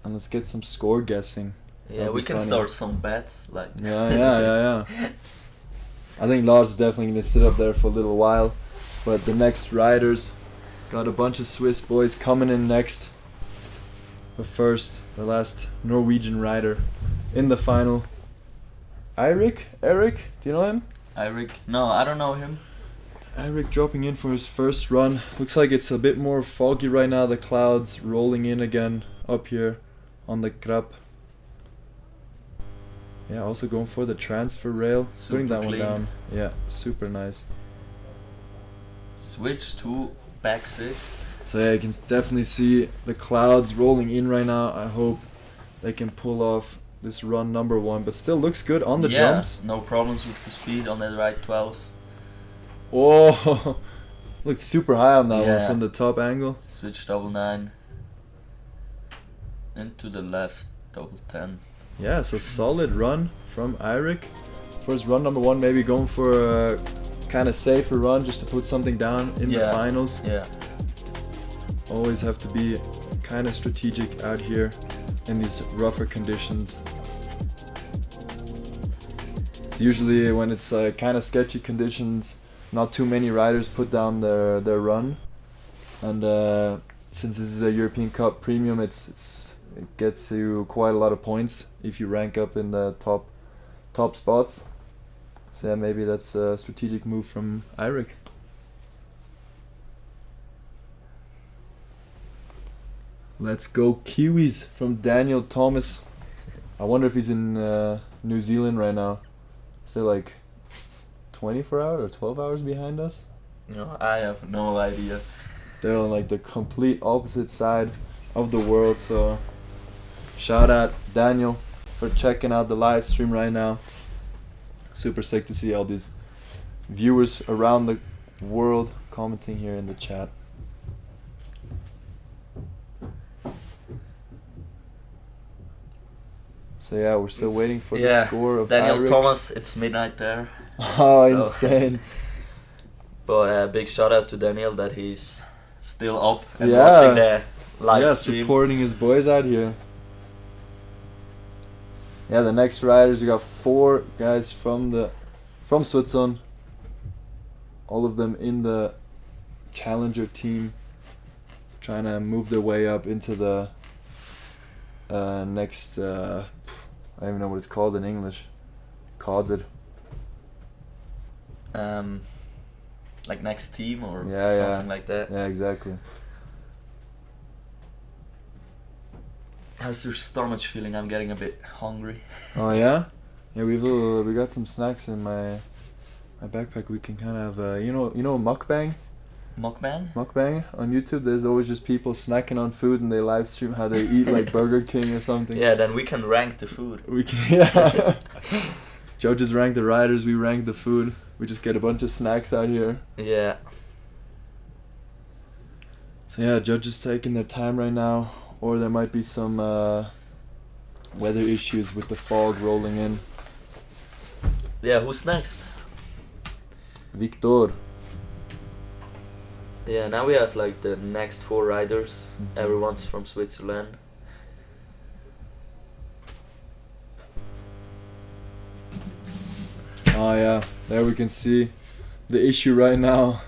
and let's get some score guessing.
Yeah,
That'll
we
be
can
funny.
start some bets. Like
Yeah. I think Lars is definitely going to sit up there for a little while, but the next riders, got a bunch of Swiss boys coming in next. But first, the last Norwegian rider in the final. Eric, do you know him?
Eirik? No, I don't know him.
Eric dropping in for his first run. Looks like it's a bit more foggy right now. The clouds rolling in again up here on the Krab. Yeah, also going for the transfer rail. Putting that
Super
one
clean.
down. Yeah, super nice.
Switch to back 6.
So yeah, you can definitely see the clouds rolling in right now. I hope they can pull off this run number 1, but still looks good on the jumps.
No problems with the speed on that right 12.
Oh, looked super high on that one
Yeah.
from the top angle.
Switch double 9. And to the left double 10.
Yeah, so solid run from Eirik. For his run number 1, maybe going for a kind of safer run just to put something down in the finals.
Yeah.
Always have to be kind of strategic out here in these rougher conditions. Usually when it's kind of sketchy conditions, not too many riders put down their run. And since this is a European Cup Premium, it gets you quite a lot of points if you rank up in the top spots. So yeah, maybe that's a strategic move from Eirik. Let's go Kiwis from Daniel Thomas. I wonder if he's in New Zealand right now. Is they like 24 hours or 12 hours behind us?
No, I have no idea.
They're on like the complete opposite side of the world. So shout out Daniel for checking out the live stream right now. Super sick to see all these viewers around the world commenting here in the chat. So yeah, we're still waiting for the score of
Daniel
Eirik.
Thomas. It's midnight there.
Oh,
So-
insane.
But big shout out to Daniel that he's still up and
Yeah.
watching the live
Yeah,
stream.
supporting his boys out here. Yeah, the next riders, we got 4 guys from Switzerland. All of them in the challenger team, trying to move their way up into the next. I don't even know what it's called in English. Called
Like next team or
Yeah,
something like that.
Yeah, exactly.
How's your stomach feeling? I'm getting a bit hungry.
Oh yeah, yeah. We got some snacks in my backpack. We can kind of you know mukbang.
Mukbang?
On YouTube. There's always just people snacking on food and they live stream how they eat like Burger King or something.
Yeah, then we can rank the food.
We can. Yeah. Judges rank the riders. We rank the food. We just get a bunch of snacks out here.
Yeah.
So yeah, judges taking their time right now, or there might be some weather issues with the fog rolling in.
Yeah, who's next?
Victor.
Yeah, now we have like the next 4 riders.
Mhm.
Everyone's from Switzerland.
Oh yeah, there we can see the issue right now.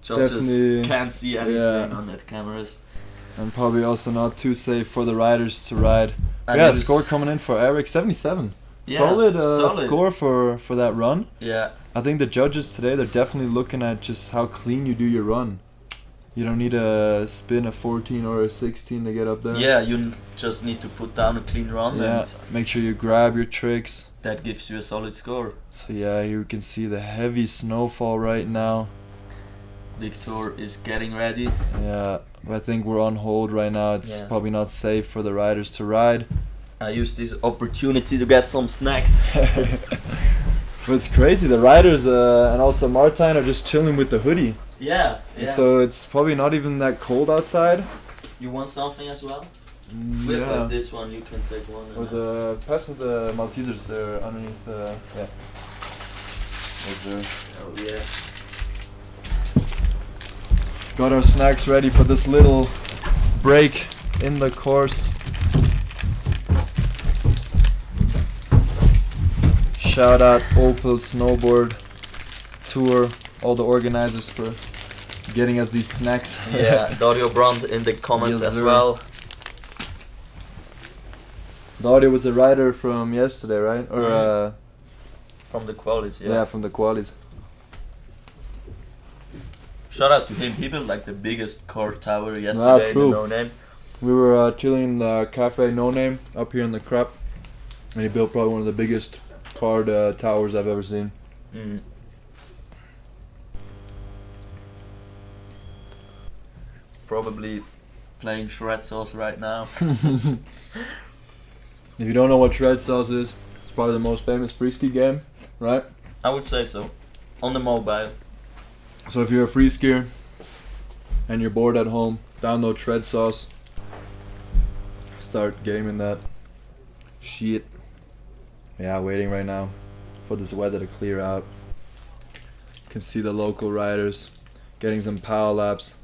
Judges
Definitely,
can't see anything
yeah.
on that cameras.
And probably also not too safe for the riders to ride.
And
Yeah,
who's-
score coming in for Eirik, 77.
Yeah,
Solid,
solid.
score for that run.
Yeah.
I think the judges today, they're definitely looking at just how clean you do your run. You don't need to spin a 14 or a 16 to get up there.
Yeah, you just need to put down a clean run
Yeah,
and
make sure you grab your tricks.
that gives you a solid score.
So yeah, here we can see the heavy snowfall right now.
Victor is getting ready.
Yeah, but I think we're on hold right now. It's
Yeah.
probably not safe for the riders to ride.
I used this opportunity to get some snacks.
But it's crazy. The riders and also Martijn are just chilling with the hoodie.
Yeah.
So it's probably not even that cold outside.
You want something as well? We have
Yeah.
like this one, you can take one.
Or the pass me the Maltesers there underneath. Yeah. Yes, sir.
Oh yeah.
Got our snacks ready for this little break in the course. Shout out Opel Snowboard Tour, all the organizers for getting us these snacks.
Yeah, Dario Brandt in the comments
Yes,
as
sir.
well.
Dario was a rider from yesterday, right? Or
From the qualities,
yeah, from the qualies.
Shout out to him. He built like the biggest car tower yesterday.
true.
The No Name.
We were chilling in the cafe No Name up here in the crap, and he built probably one of the biggest card towers I've ever seen.
Mm. Probably playing shred sauce right now.
If you don't know what shred sauce is, it's probably the most famous Freeski game, right?
I would say so. On the mobile.
So if you're a free skier and you're bored at home, download shred sauce. Start gaming that shit. Yeah, waiting right now for this weather to clear out. You can see the local riders getting some power laps.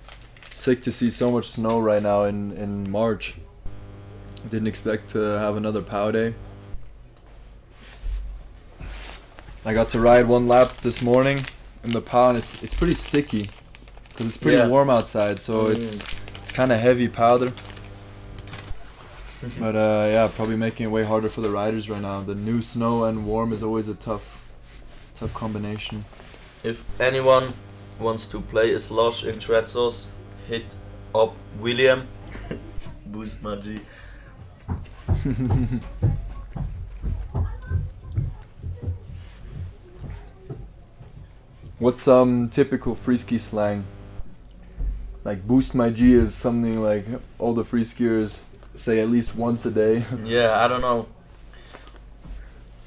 Sick to see so much snow right now in March. Didn't expect to have another power day. I got to ride one lap this morning in the power, and it's pretty sticky because it's pretty
Yeah.
warm outside, so it's kind of heavy powder. But yeah, probably making it way harder for the riders right now. The new snow and warm is always a tough combination.
If anyone wants to play a slush in shred sauce, hit up William. Boost my G.
What's some typical Freeski slang? like boost my G is something like all the free skiers say at least once a day.
Yeah, I don't know.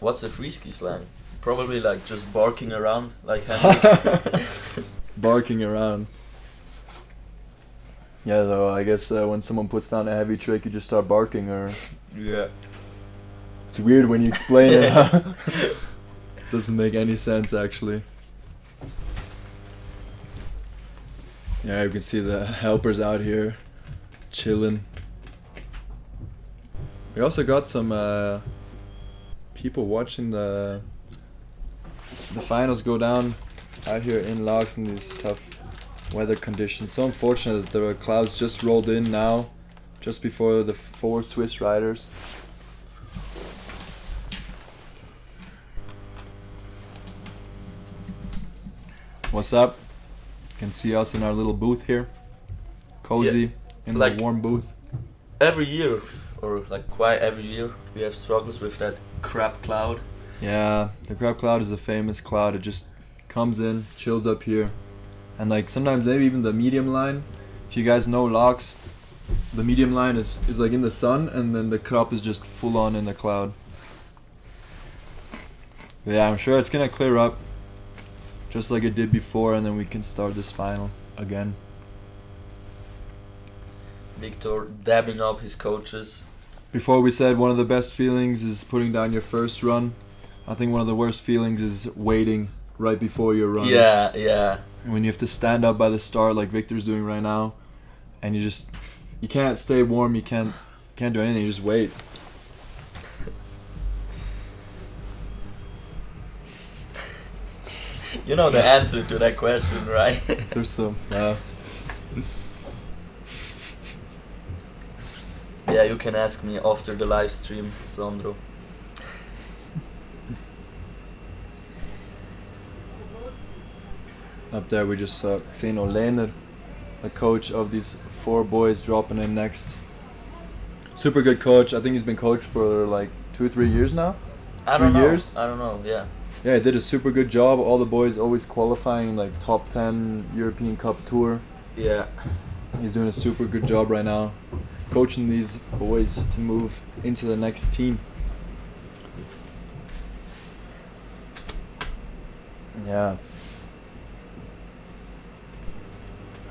What's the Freeski slang? Probably like just barking around, like Henrik.
Barking around. Yeah, though I guess when someone puts down a heavy trick, you just start barking, or
Yeah.
it's weird when you explain it. Doesn't make any sense actually. Yeah, you can see the helpers out here chilling. We also got some people watching the finals go down out here in Laax in these tough weather conditions. So unfortunate that the clouds just rolled in now, just before the 4 Swiss riders. What's up? You can see us in our little booth here. Cozy, in
like
the warm booth.
Every year, or like quite every year, we have struggles with that crap cloud.
Yeah, the crab cloud is a famous cloud. It just comes in, chills up here. And like sometimes maybe even the medium line. If you guys know Laax, the medium line is like in the sun, and then the crop is just full on in the cloud. But yeah, I'm sure it's gonna clear up just like it did before, and then we can start this final again.
Victor dabbing up his coaches.
Before we said one of the best feelings is putting down your first run. I think one of the worst feelings is waiting right before your run.
Yeah, yeah.
When you have to stand up by the start like Victor's doing right now, and you can't stay warm, you can't do anything, you just wait.
You know the answer to that question, right?
There's some
Yeah, you can ask me after the live stream, Sandro.
Up there we just saw Xeno Lehner, the coach of these 4 boys, dropping in next. Super good coach. I think he's been coached for like 2-3 years now.
I don't
3
know.
years?
I don't know, yeah.
Yeah, he did a super good job. All the boys always qualifying like top 10 European Cup tour.
Yeah.
He's doing a super good job right now, coaching these boys to move into the next team. Yeah.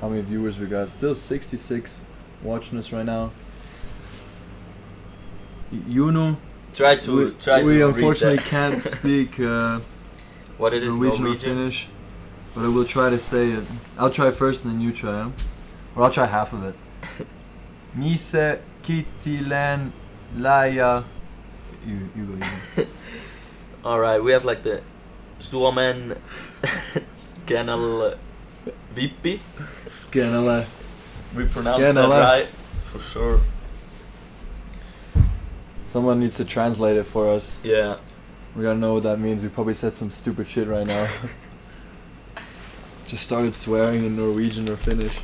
How many viewers we got? Still 66 watching us right now. Yuno.
Try to
we
read
unfortunately
that.
can't speak
What it is
Norwegian or
Norwegian?
Finnish, but I will try to say it. I'll try first and then you try, huh? Or I'll try half of it. Mise Kittilen Laia. You go.
Alright, we have like the Suomen Scanal Vippi.
Scanala.
We pronounce
Scanala.
that right, for sure.
Someone needs to translate it for us.
Yeah.
We gotta know what that means. We probably said some stupid shit right now. Just started swearing in Norwegian or Finnish.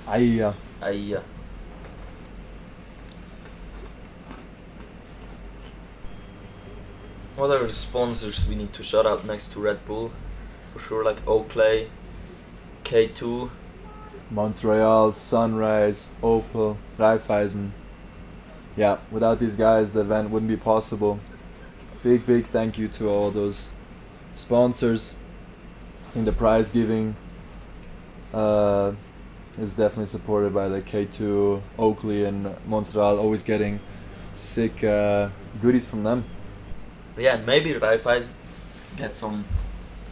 Aija.
Aija. What are the sponsors we need to shout out next to Red Bull? For sure, like Oakley, K2.
Montreal, Sunrise, Opel, Raiffeisen. Yeah, without these guys, the event wouldn't be possible. Big thank you to all those sponsors. I think the prize giving is definitely supported by the K2, Oakley, and Montreal. Always getting sick goodies from them.
Yeah, and maybe Raiffeisen get some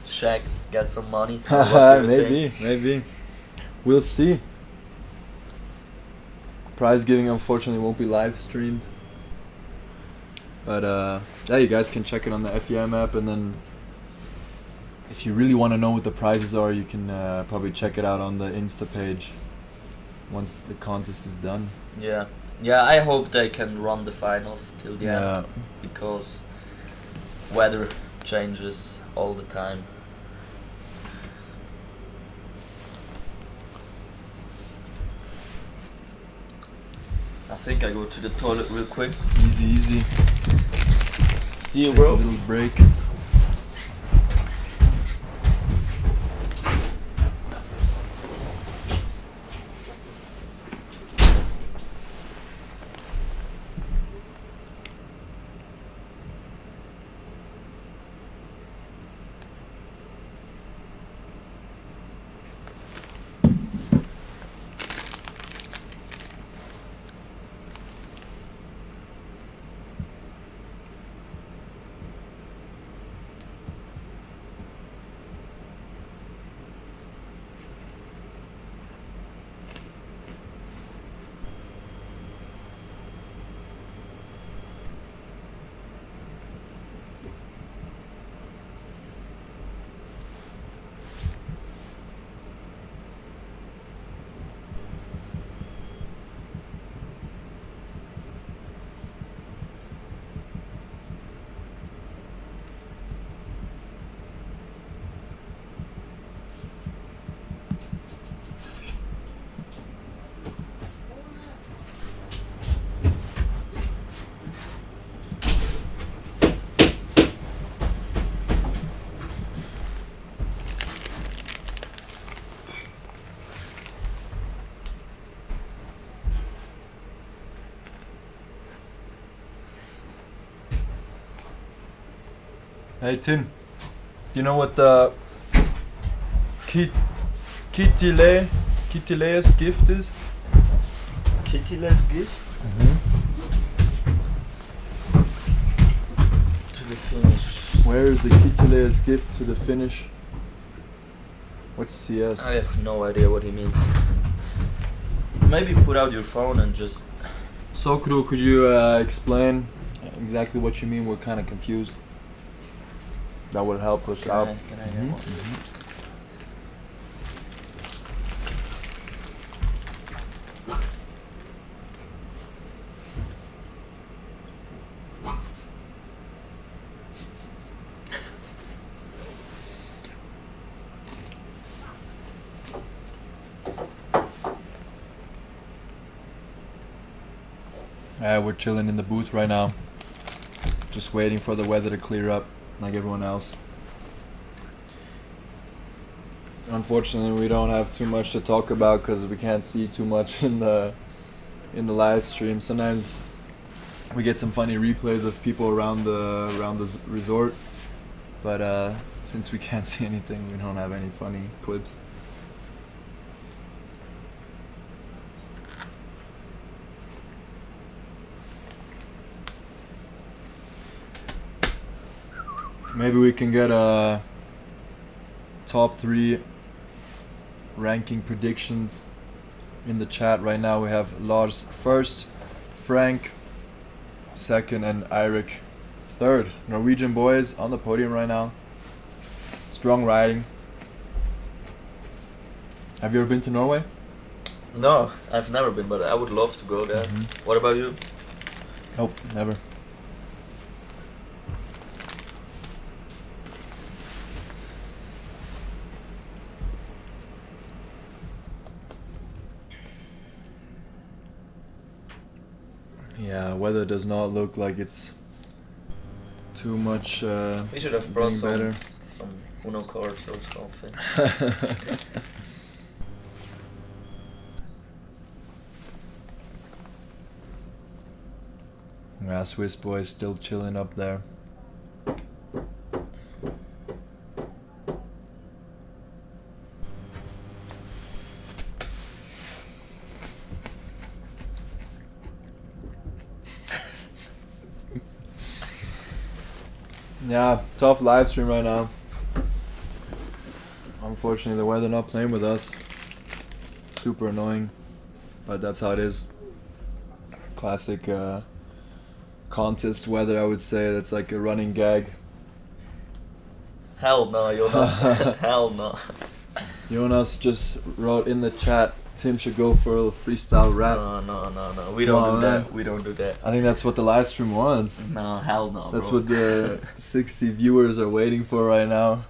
shacks, get some money. What do you think?
Maybe. We'll see. Prize giving unfortunately won't be live streamed. But yeah, you guys can check it on the FEM app, and then if you really want to know what the prizes are, you can probably check it out on the Insta page once the contest is done.
Yeah. Yeah, I hope they can run the finals till the end, because weather changes all the time. I think I go to the toilet real quick.
Easy.
See you,
take
bro.
a little break. Hey Tim, do you know what the Kittile's gift is?
Kitty's gift to the finish.
Where is the Kittile's gift to the finish? What's CS?
I have no idea what he means. Maybe put out your phone and just.
Sokru, could you explain exactly what you mean? We're kind of confused. That would help us out.
Can I get one?
We're chilling in the booth right now. Just waiting for the weather to clear up, like everyone else. Unfortunately, we don't have too much to talk about because we can't see too much in the live stream. Sometimes we get some funny replays of people around the resort, but since we can't see anything, we don't have any funny clips. Maybe we can get a top 3 ranking predictions in the chat. Right now we have Lars first, Frank second, and Eirik third. Norwegian boys on the podium right now. Strong riding. Have you ever been to Norway?
No, I've never been, but I would love to go there. What about you?
Nope, never. Yeah, weather does not look like it's too much
We should have brought
better.
some Uno cards or something.
Yeah, Swiss boys still chilling up there. Yeah, tough live stream right now. Unfortunately, the weather not playing with us. Super annoying, but that's how it is. Classic contest weather, I would say. That's like a running gag.
Hell no, Jonas. Hell no.
Jonas just wrote in the chat, Tim should go for a little freestyle rap.
No. We don't do that. We don't do that.
I think that's what the live stream wants.
No, hell no,
That's
bro.
what the 60 viewers are waiting for right now.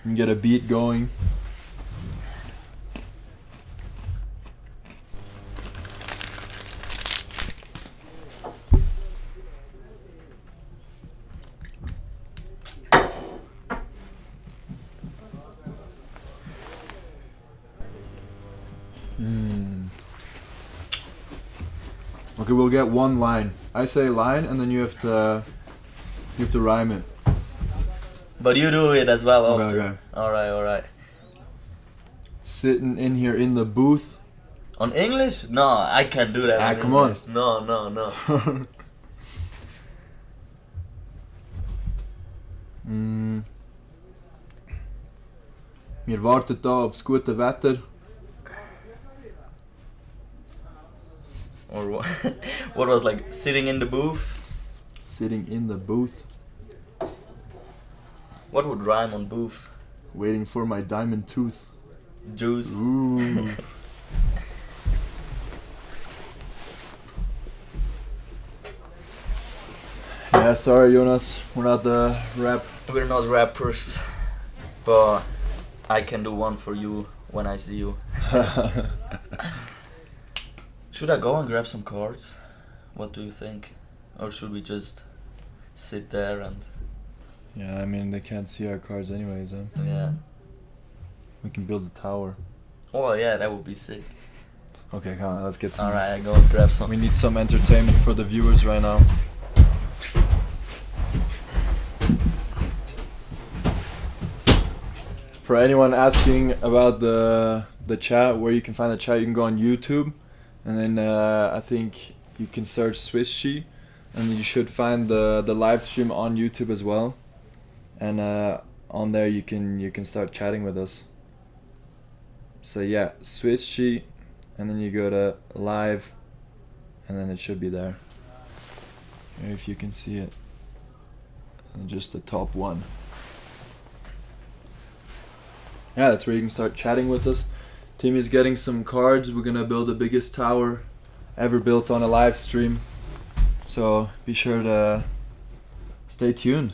And get a beat going. Okay, we'll get one line. I say line, and then you have to rhyme it.
But you do it as well
Okay,
after.
okay.
Alright.
Sitting in here in the booth.
On English? No, I can't do that.
Ah,
in
come on.
English. No.
Wir warten da aufs gute Wetter.
Or what? What was like sitting in the booth?
Sitting in the booth.
What would rhyme on booth?
Waiting for my diamond tooth.
Juice.
Ooh. Yeah, sorry Jonas, we're not the rap.
We're not rappers, but I can do one for you when I see you. Should I go and grab some cards? What do you think? Or should we just sit there and...
Yeah, I mean they can't see our cards anyways, huh?
Yeah.
We can build a tower.
Oh yeah, that would be sick.
Okay, come on, let's get some.
Alright, I go and grab some.
We need some entertainment for the viewers right now. For anyone asking about the chat, where you can find the chat, you can go on YouTube, and then I think you can search Freeski, and you should find the live stream on YouTube as well. And on there you can start chatting with us. So yeah, Freeski, and then you go to live, and then it should be there. Here, if you can see it, and just the top one. Yeah, that's where you can start chatting with us. Timmy's getting some cards. We're gonna build the biggest tower ever built on a live stream. So be sure to stay tuned.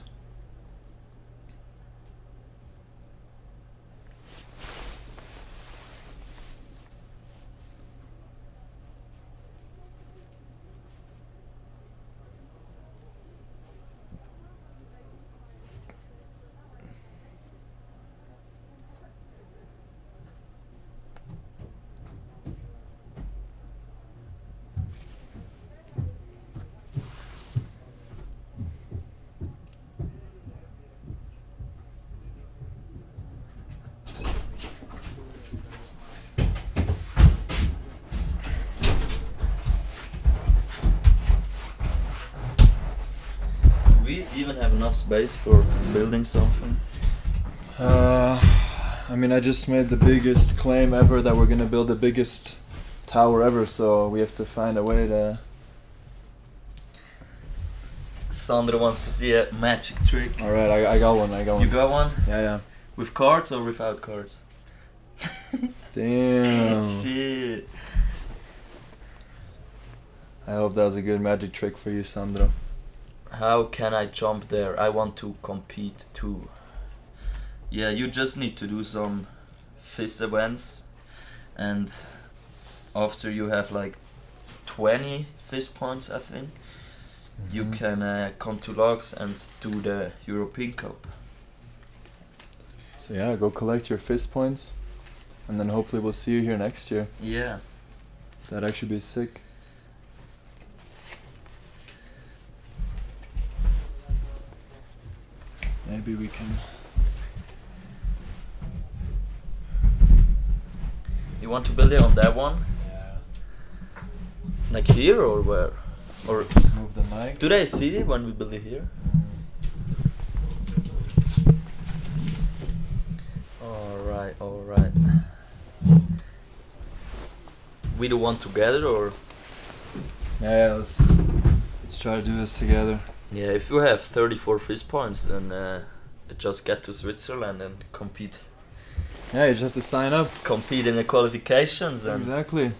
Do we even have enough space for building something?
I mean, I just made the biggest claim ever that we're gonna build the biggest tower ever, so we have to find a way to...
Sandra wants to see a magic trick.
Alright, I got one,
You got one?
Yeah.
With cards or without cards?
Damn.
Shit.
I hope that was a good magic trick for you, Sandro.
How can I jump there? I want to compete too. Yeah, you just need to do some fizz events, and after you have like 20 fizz points, I think, you can come to Laax and do the European Cup.
So yeah, go collect your fist points, and then hopefully we'll see you here next year.
Yeah.
That'd actually be sick. Maybe we can...
You want to build it on that one?
Yeah.
Like here or where? Or
Just move the mic.
do they see it when we build it here? Alright. We do one together or?
Yeah, let's try to do this together.
Yeah, if you have 34 fizz points, then just get to Switzerland and compete.
Yeah, you just have to sign up.
Compete in the qualifications. And
Exactly.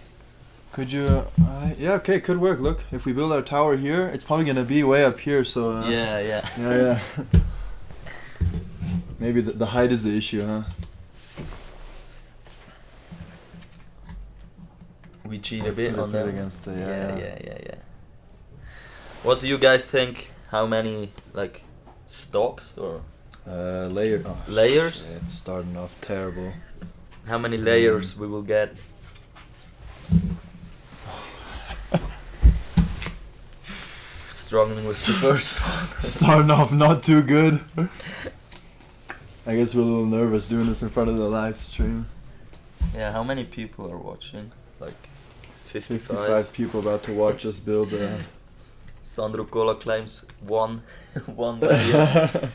Could you... yeah, okay, could work. Look, if we build our tower here, it's probably gonna be way up here, so...
yeah.
Yeah. Maybe the height is the issue, huh?
We cheat a bit
Put
on
it
that.
against the...
Yeah. What do you guys think? How many like stocks or
Layer... Oh,
layers?
shit, it's starting off terrible.
How many layers we will get? struggling with the first one.
Starting off not too good. I guess we're a little nervous doing this in front of the live stream.
Yeah, how many people are watching? Like 55.
55 people about to watch us build a...
Sandro Cola claims one layer.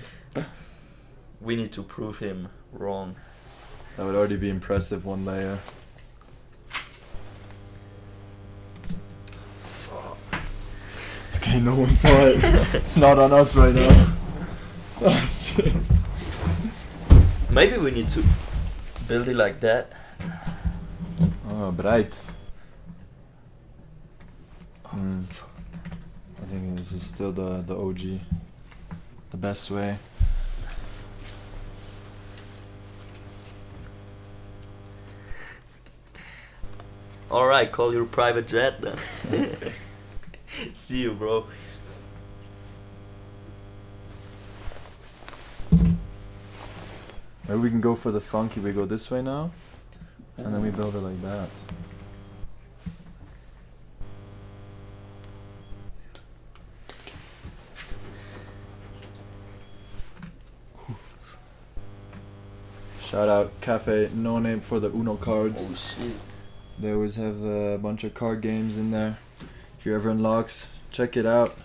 We need to prove him wrong.
That would already be impressive, one layer. It's okay, no one saw it. It's not on us right now. Oh shit.
Maybe we need to build it like that.
Oh, bright. I think this is still the OG. The best way.
Alright, call your private jet then. See you, bro.
Maybe we can go for the funky. We go this way now, and then we build it like that. Shout out Cafe No Name for the Uno cards.
Oh shit.
They always have a bunch of card games in there. If you're ever in Laax, check it out.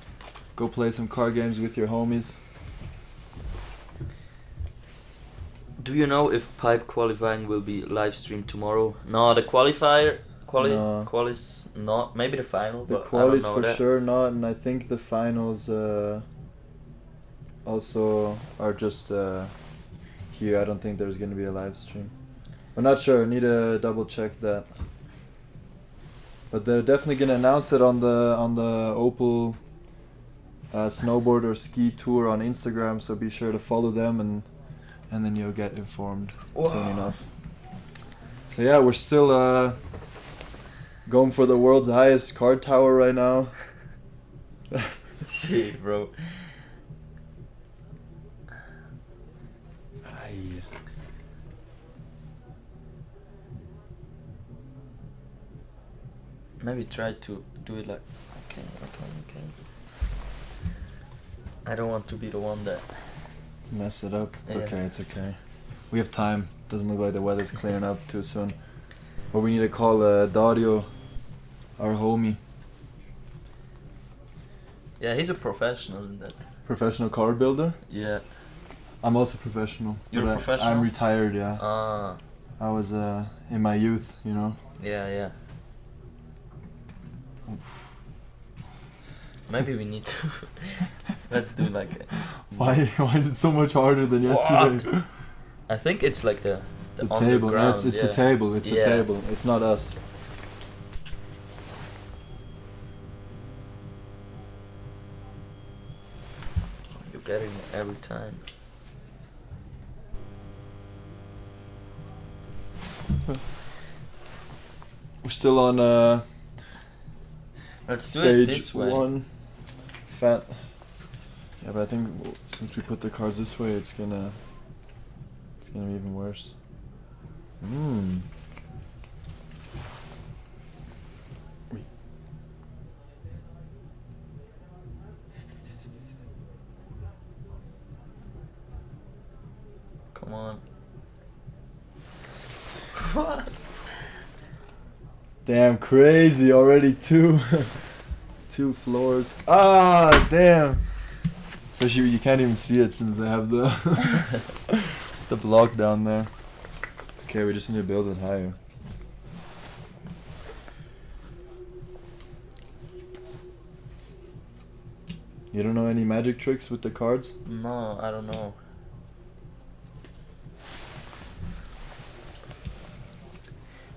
Go play some card games with your homies.
Do you know if pipe qualifying will be live streamed tomorrow? No, the qualifier
No.
quali's not. Maybe the final.
The
but I don't
qualies
know
for
that.
sure not, and I think the finals also are just here. I don't think there's gonna be a live stream. I'm not sure. Need to double check that. But they're definitely gonna announce it on the Opel snowboard or ski tour on Instagram. So be sure to follow them, and then you'll get informed soon enough. So yeah, we're still going for the world's highest card tower right now.
Shit, bro.
Aye.
Maybe try to do it like. Okay. I don't want to be the one that.
Mess it up. It's
Yeah.
okay, it's okay. We have time. Doesn't look like the weather's clearing up too soon. Or we need to call Dario, our homie.
Yeah, he's a professional in that.
Professional car builder?
Yeah.
I'm also professional.
You're
but
a professional?
I'm retired, yeah.
Ah.
I was in my youth, you know.
Yeah. Maybe we need to. Let's do like.
Why is it so much harder than yesterday?
I think it's like the
The table.
underground,
It's
yeah.
the table. It's the
Yeah.
table. It's not us.
You're getting it every time.
We're still on
Let's do it
stage
this way.
1. Fat. Yeah, but I think since we put the cards this way, it's gonna be even worse.
Come on.
Damn, crazy already. Two floors. Ah, damn. So you can't even see it since they have the the block down there. It's okay, we just need to build it higher. You don't know any magic tricks with the cards?
No, I don't know.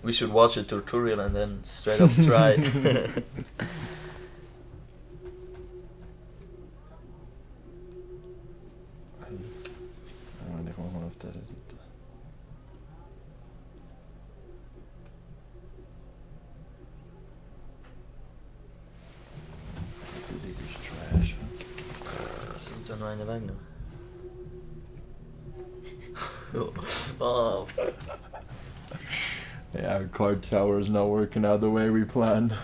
We should watch a tutorial and then straight up try it. Sind da nur eine weg, ne? Oh.
Yeah, our card tower is not working out the way we planned.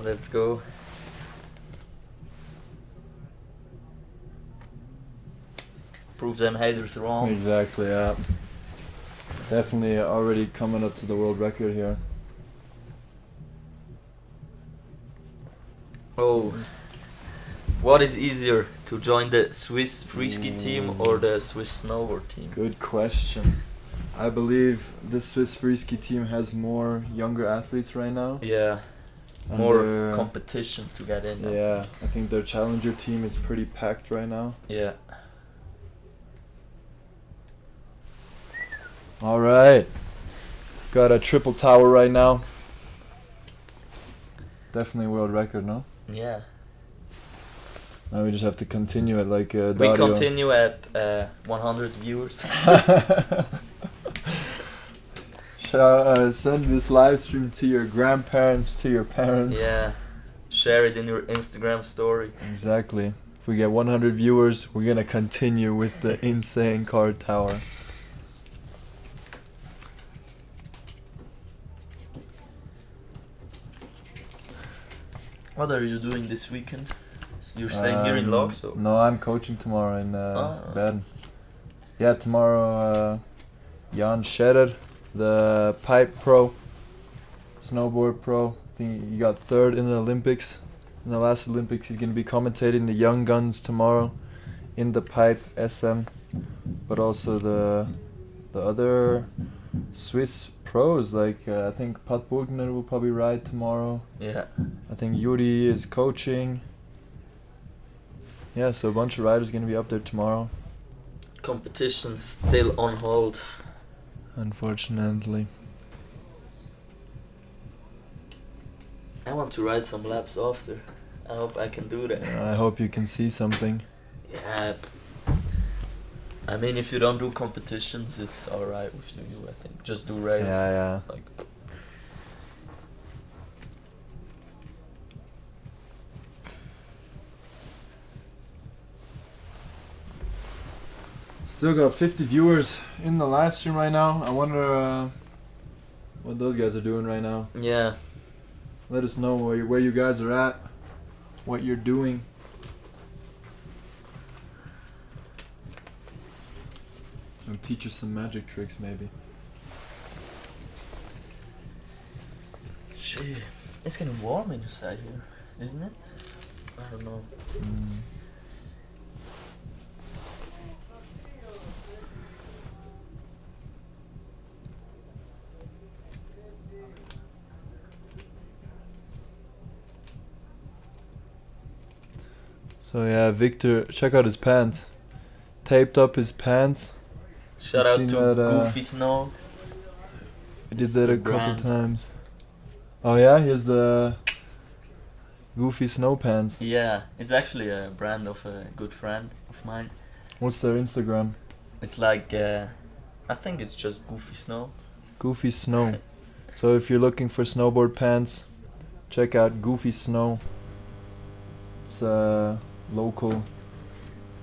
Let's go. Prove them haters wrong.
Exactly, yeah. Definitely already coming up to the world record here.
Oh. What is easier, to join the Swiss Freeski team or the Swiss snowboard team?
Good question. I believe the Swiss Freeski team has more younger athletes right now.
Yeah.
And
More competition to get in.
Yeah, I think their challenger team is pretty packed right now.
Yeah.
All right. Got a triple tower right now. Definitely world record, no?
Yeah.
Now we just have to continue it like
We
Dario.
continue at 100 viewers.
Send this live stream to your grandparents, to your parents.
Yeah. Share it in your Instagram story.
Exactly. If we get 100 viewers, we're gonna continue with the insane card tower.
What are you doing this weekend? You're staying here in Laax? Or?
No, I'm coaching tomorrow in Bern. Yeah, tomorrow Jan Scherer, the pipe pro, snowboard pro. I think he got third in the Olympics. In the last Olympics, he's going to be commentating the young guns tomorrow in the pipe SM, but also the other Swiss pros, like I think Pat Burgner will probably ride tomorrow.
Yeah.
I think Yuri is coaching. Yeah, so a bunch of riders going to be up there tomorrow.
Competition still on hold.
Unfortunately.
I want to ride some laps after. I hope I can do that.
I hope you can see something.
Yeah. I mean, if you don't do competitions, it's alright with you, I think. Just do races.
Yeah.
Like,
Still got 50 viewers in the live stream right now. I wonder what those guys are doing right now.
yeah.
Let us know where you guys are at, what you're doing. And teach us some magic tricks, maybe.
Shit. It's getting warm inside here, isn't it? I don't know.
So yeah, Victor, check out his pants. Taped up his pants.
Shout
You've
out
seen
to
that,
Goofy Snow.
I did
It's
that
the
a couple
brand.
times. Oh yeah, here's the Goofy Snow pants.
Yeah, it's actually a brand of a good friend of mine.
What's their Instagram?
It's like, I think it's just Goofy Snow.
Goofy Snow. So if you're looking for snowboard pants, check out Goofy Snow. It's a local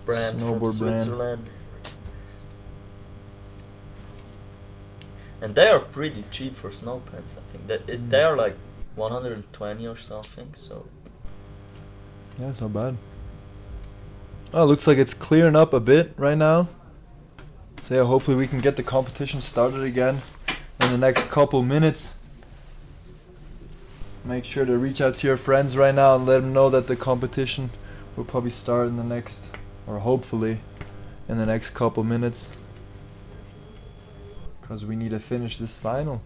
Brand from
snowboard brand.
Switzerland. And they are pretty cheap for snow pants, I think. They are like 120 or something, so...
Yeah, it's not bad. Oh, looks like it's clearing up a bit right now. So yeah, hopefully we can get the competition started again in the next couple minutes. Make sure to reach out to your friends right now and let them know that the competition will probably start in the next, or hopefully in the next couple minutes. Because we need to finish this final.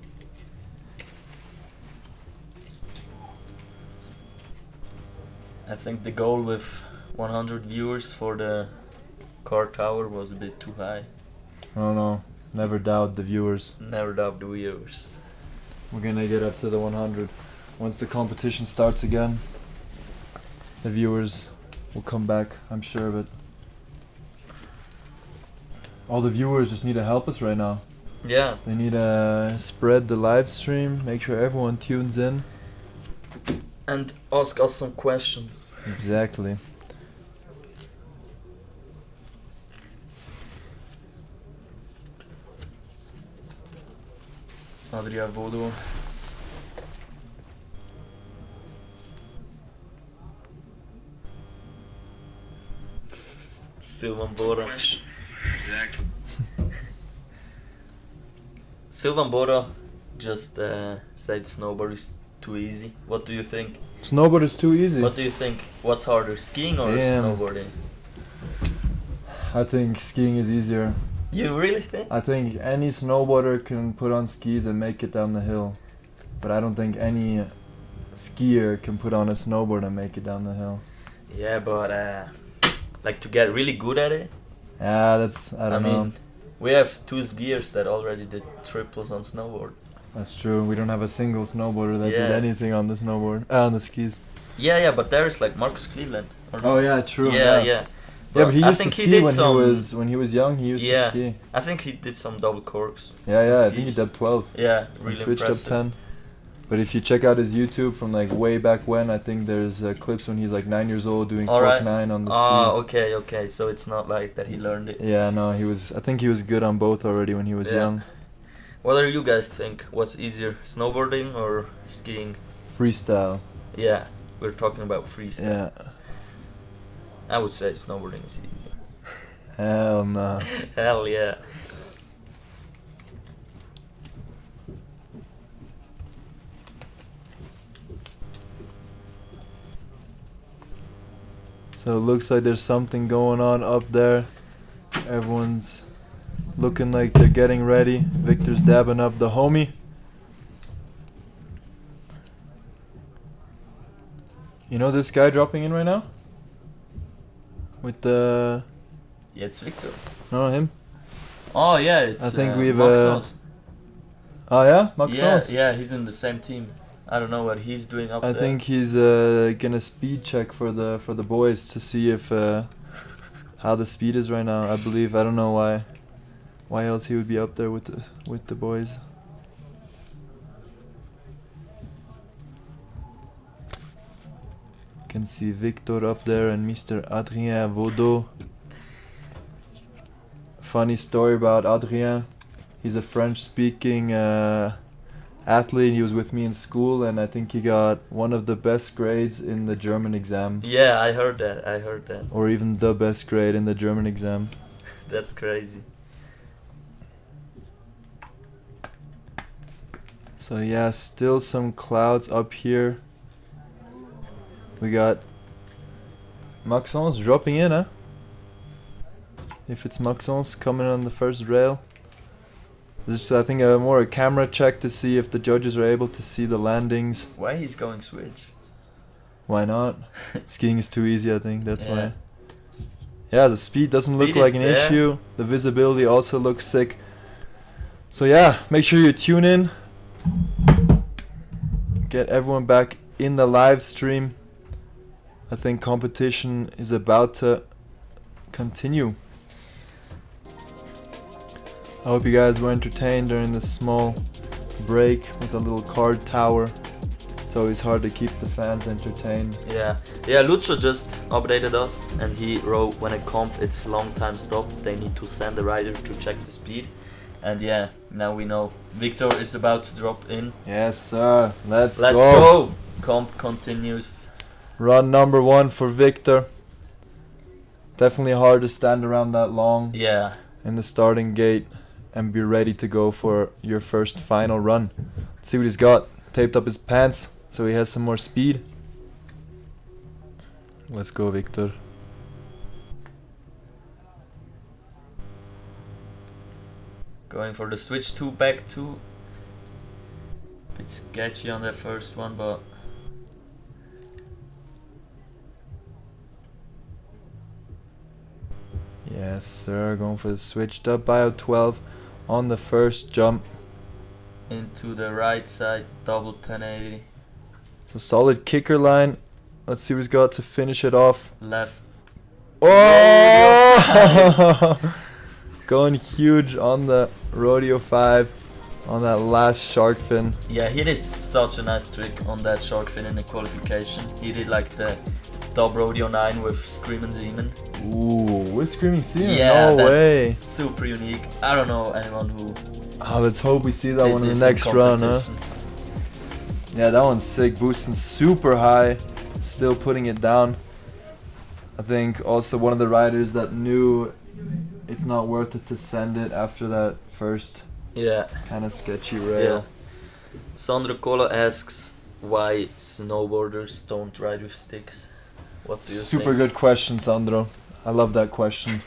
I think the goal with 100 viewers for the car tower was a bit too high.
I don't know. Never doubt the viewers.
Never doubt the viewers.
We're gonna get up to the 100. Once the competition starts again, the viewers will come back, I'm sure of it. All the viewers just need to help us right now.
Yeah.
They need to spread the live stream, make sure everyone tunes in.
And ask us some questions.
Exactly.
Adria Vodo. Silvan Bora.
Exactly.
Silvan Bora just said snowboard is too easy. What do you think?
Snowboard is too easy.
What do you think? What's harder, skiing or
Damn.
snowboarding?
I think skiing is easier.
You really think?
I think any snowboarder can put on skis and make it down the hill. But I don't think any skier can put on a snowboard and make it down the hill.
Yeah, but like to get really good at it.
Yeah, that's, I don't know.
mean, we have 2 skiers that already did triples on snowboard.
That's true. We don't have a single snowboarder that did
Yeah.
anything on the snowboard, on the skis.
Yeah, but there's like Marcus Cleveland. Or
Oh yeah, true.
yeah.
Yeah, but he
I
used to
think
ski
he did
when he was young. He used
Yeah.
to ski.
I think he did some double corks.
Yeah. I think he
skis.
did 12.
Yeah,
And
really
switched
impressive.
up 10. But if you check out his YouTube from like way back when, I think there's clips when he's like 9 years old doing cork
Alright.
9 on the
Oh,
skis.
okay. So it's not like that he learned it.
Yeah, no, he was. I think he was good on both already when he was
Yeah.
young.
What do you guys think? What's easier, snowboarding or skiing?
Freestyle.
Yeah, we're talking about freestyle.
Yeah.
I would say snowboarding is easier.
Hell no.
Hell yeah.
So it looks like there's something going on up there. Everyone's looking like they're getting ready. Victor's dabbing up the homie. You know this guy dropping in right now? With the...
Yeah, it's Victor.
No, him?
Oh yeah, it's.
I think we've,
Maxos.
Oh yeah? Max
Yeah,
Schulz?
yeah, he's in the same team. I don't know what he's doing up
I
there.
think he's gonna speed check for the boys to see if how the speed is right now. I believe, I don't know why else he would be up there with the boys. Can see Victor up there and Mr. Adrien Vaudot. Funny story about Adrien. He's a French-speaking athlete. He was with me in school, and I think he got one of the best grades in the German exam,
Yeah, I heard that.
or even the best grade in the German exam.
That's crazy.
So yeah, still some clouds up here. We got Maxence dropping in, huh? If it's Maxence coming on the first rail. This is, I think, more a camera check to see if the judges are able to see the landings.
Why he's going switch?
Why not? Skiing is too easy, I think, that's
Yeah.
why. Yeah, the speed doesn't look
Speed
like
is
an
there.
issue. The visibility also looks sick. So yeah, make sure you tune in. Get everyone back in the live stream. I think competition is about to continue. I hope you guys were entertained during this small break with a little card tower. It's always hard to keep the fans entertained.
Yeah, Lucho just updated us and he wrote when a comp it's long time stop, they need to send a rider to check the speed. And yeah, now we know Victor is about to drop in.
Yes, sir. Let's
Let's
go.
go! Comp continues.
Run number 1 for Victor. Definitely hard to stand around that long
Yeah,
in the starting gate and be ready to go for your first final run. Let's see what he's got. Taped up his pants so he has some more speed. Let's go, Victor.
going for the switch 2 back 2. Bit sketchy on that first one, but
Yes, sir. Going for the switched up bio 12 on the first jump.
into the right side, double 1080.
So solid kicker line. Let's see what he's got to finish it off.
Left.
Oh! Going huge on the Rodeo 5 on that last shark fin.
Yeah, he did such a nice trick on that shark fin in the qualification. He did like the dub rodeo 9 with Screamin' Zeman.
Ooh, with Screaming Sea?
Yeah,
no
that's
way.
super unique. I don't know anyone who
Oh, let's hope we see that
did
one in
this
the next run, huh?
competition.
Yeah, that one's sick. Boosting super high. Still putting it down. I think also one of the riders that knew it's not worth it to send it after that first
Yeah.
kind of sketchy
Yeah.
rail.
Sandro Cola asks why snowboarders don't ride with sticks. What do you
Super
think?
good question, Sandro. I love that question.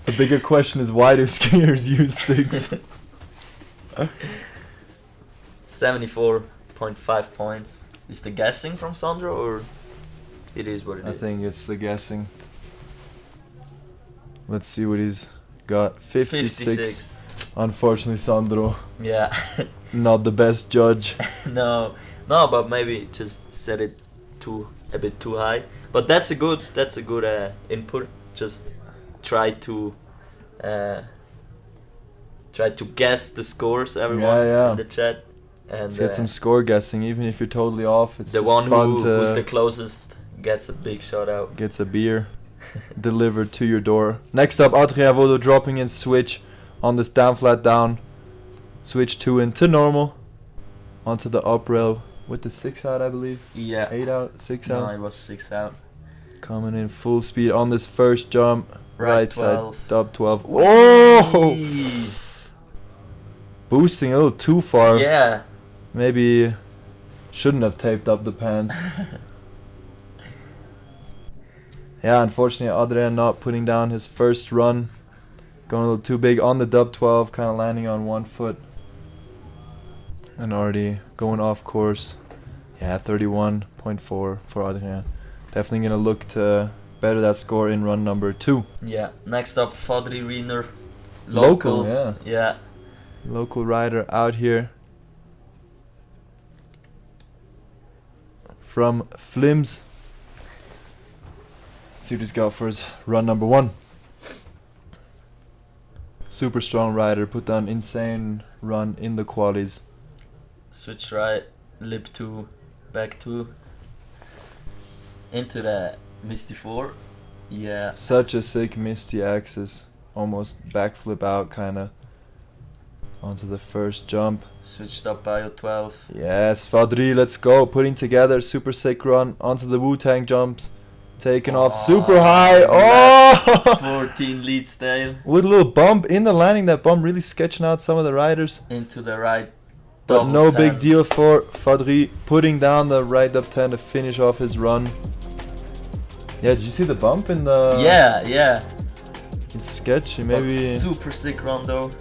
The bigger question is, why do skiers use sticks?
74.5 points. Is the guessing from Sandro, or it is what it
I
is?
think it's the guessing. Let's see what he's got. 56. Unfortunately, Sandro,
Yeah.
not the best judge.
No, but maybe just set it a bit too high. But that's a good input. Just try to guess the scores, everyone
Yeah.
in the chat, and
Let's get some score guessing, even if you're totally off. It's
the
just
one
fun
who's the
to
closest gets a big shout out.
gets a beer delivered to your door. Next up, Adrien Vodo dropping in switch on this down flat down. Switch 2 into normal. Onto the up rail with the 6 out, I believe.
Yeah.
8 out, 6
No,
out.
it was 6 out.
Coming in full speed on this first jump. Right
12.
side, dub 12. Whoa! Boosting a little too far.
Yeah.
Maybe shouldn't have taped up the pants. Yeah, unfortunately, Adrien not putting down his first run. Going a little too big on the dub 12, kind of landing on one foot. And already going off course. Yeah, 31.4 for Adrien. Definitely going to look to better that score in run number 2.
Yeah. Next up, Fadri Riener.
Local, yeah.
Yeah.
Local rider out here. From Flims. See what he's got for his run number 1. Super strong rider, put down insane run in the qualies.
Switch right, lip 2, back 2. Into the Misty 4. Yeah.
Such a sick misty axis. Almost backflip out kinda. Onto the first jump.
Switched up Bio 12.
Yes, Fadri, let's go. Putting together super sick run onto the Wu-Tang jumps. Taking off super high. Oh!
14 lead stale.
With a little bump in the landing, that bump really sketching out some of the riders.
Into the right.
But
double
no
10.
big deal for Fadri, putting down the right up 10 to finish off his run. Yeah, did you see the bump in the...
Yeah.
It's sketchy,
But
maybe...
super sick run though.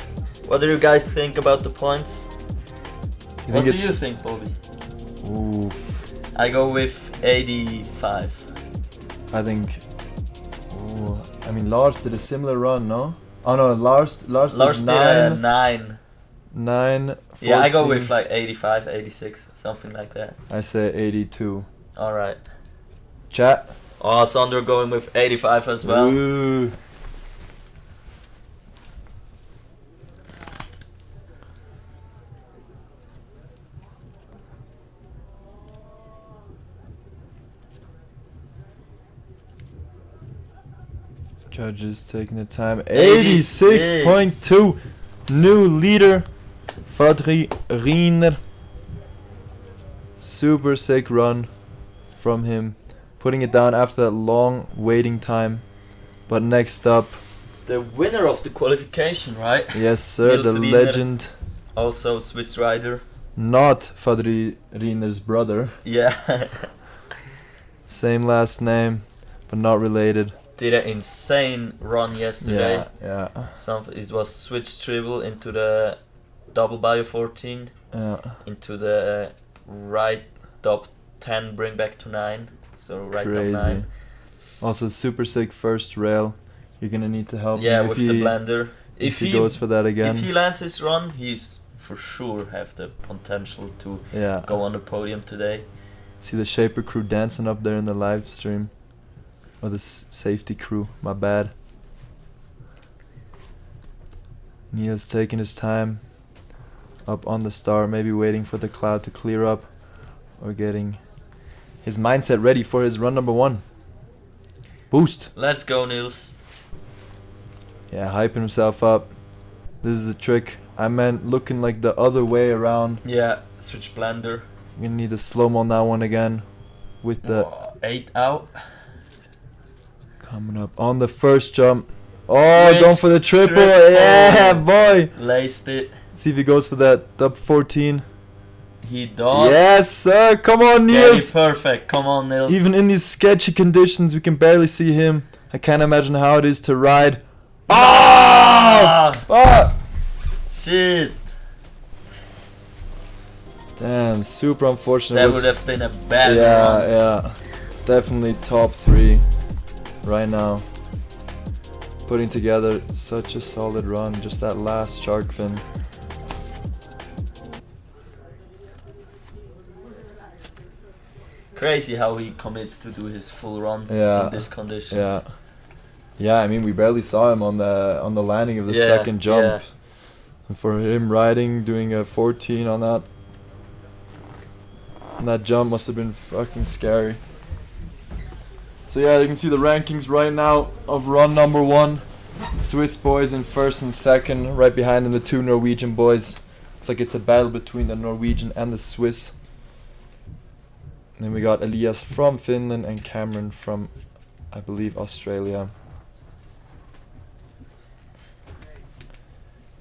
What do you guys think about the points? What do you think, Bobby?
Oof.
I go with 85.
I think... Ooh, I mean, Lars did a similar run, no? Oh no, Lars did
Lars did 9.
9, 14.
Yeah, I go with like 85, 86, something like that.
I say 82.
Alright.
Chat.
Oh, Sandro going with 85 as well.
Ooh. Judges taking the time. 86.2. New leader. Fadri Riener. Super sick run from him. Putting it down after that long waiting time. But next up,
The winner of the qualification, right?
yes sir,
Niels
the
Riener.
legend.
Also Swiss rider.
Not Fadri Riener's brother.
Yeah.
Same last name, but not related.
Did an insane run yesterday.
Yeah.
It was switch triple into the double bio 14, into the right top 10, bring back to 9. So right
Crazy.
top 9.
Also super sick first rail. You're gonna need to help
Yeah,
me
with the blender.
if he goes for that again.
If he lands his run, he's for sure have the potential to
Yeah.
go on the podium today.
See the Shaper crew dancing up there in the live stream. Or the safety crew, my bad. Niels taking his time. Up on the star, maybe waiting for the cloud to clear up. Or getting his mindset ready for his run number 1. Boost.
Let's go, Niels.
Yeah, hyping himself up. This is a trick. I meant looking like the other way around.
Yeah, switch blender.
I'm gonna need a slow-mo on that one again. With the...
8 out.
Coming up on the first jump. Oh,
Switch,
going for the triple.
triple.
Yeah, boy.
Laced it.
See if he goes for that dub 14.
He does.
Yes, sir. Come on,
Very
Niels.
perfect. Come on, Nils.
Even in these sketchy conditions, we can barely see him. I can't imagine how it is to ride.
Ah!
Ah!
Shit.
Damn, super unfortunate.
That
Was-
would have been a bad
yeah,
run.
yeah. Definitely top 3 right now. Putting together such a solid run. Just that last shark fin.
Crazy how he commits to do his full run
Yeah.
in these conditions.
Yeah. Yeah, I mean we barely saw him on the landing of the
Yeah,
second jump.
yeah.
And for him riding, doing a 14 on that. And that jump must have been fucking scary. So yeah, you can see the rankings right now of run number 1. Swiss boys in first and second, right behind them the 2 Norwegian boys. It's like it's a battle between the Norwegian and the Swiss. And then we got Elias from Finland and Cameron from, I believe, Australia.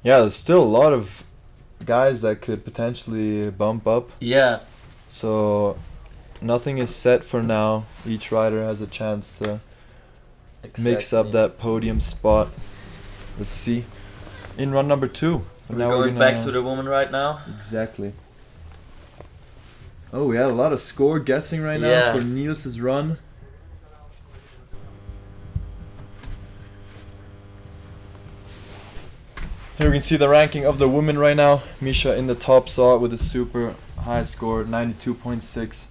Yeah, there's still a lot of guys that could potentially bump up.
Yeah.
So nothing is set for now. Each rider has a chance to mix up
Exactly.
that podium spot. Let's see. In run number 2.
We're
Now
going
gonna-
back to the woman right now.
Exactly. Oh, we had a lot of score guessing right now
Yeah.
for Niels' run. Here we can see the ranking of the women right now. Misha in the top saw it with a super high score, 92.6.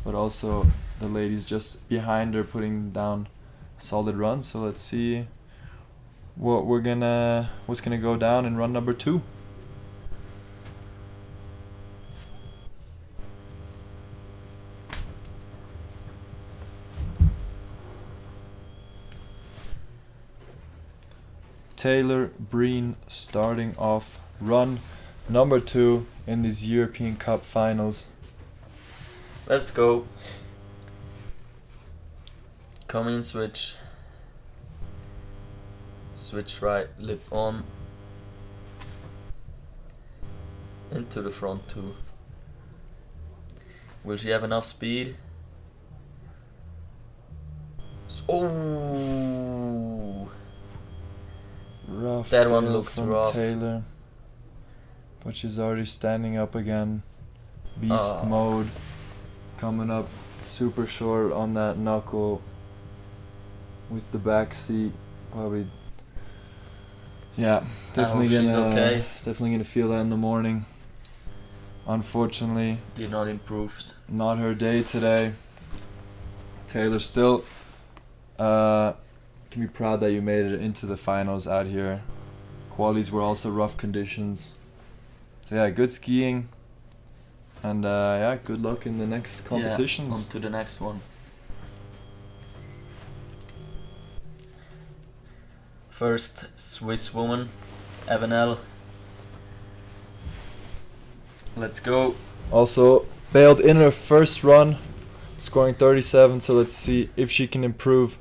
But also the ladies just behind her putting down solid runs. So let's see what's gonna go down in run number 2. Taylor Breen starting off run number 2 in these European Cup finals.
Let's go. Coming in switch. Switch right, lip on. Into the front 2. Will she have enough speed? Oh!
Rough
That one
bail
looked
from
rough.
Taylor. But she's already standing up again. Beast
Ah.
mode. Coming up super short on that knuckle with the back seat. Probably. Yeah, definitely
she's
gonna
okay.
definitely gonna feel that in the morning. Unfortunately,
Did not improve.
not her day today. Taylor still can be proud that you made it into the finals out here. Qualies were also rough conditions. So yeah, good skiing. And yeah, good luck in the next competitions.
On to the next one. First Swiss woman, Evanel. Let's go.
Also bailed in her first run, scoring 37. So let's see if she can improve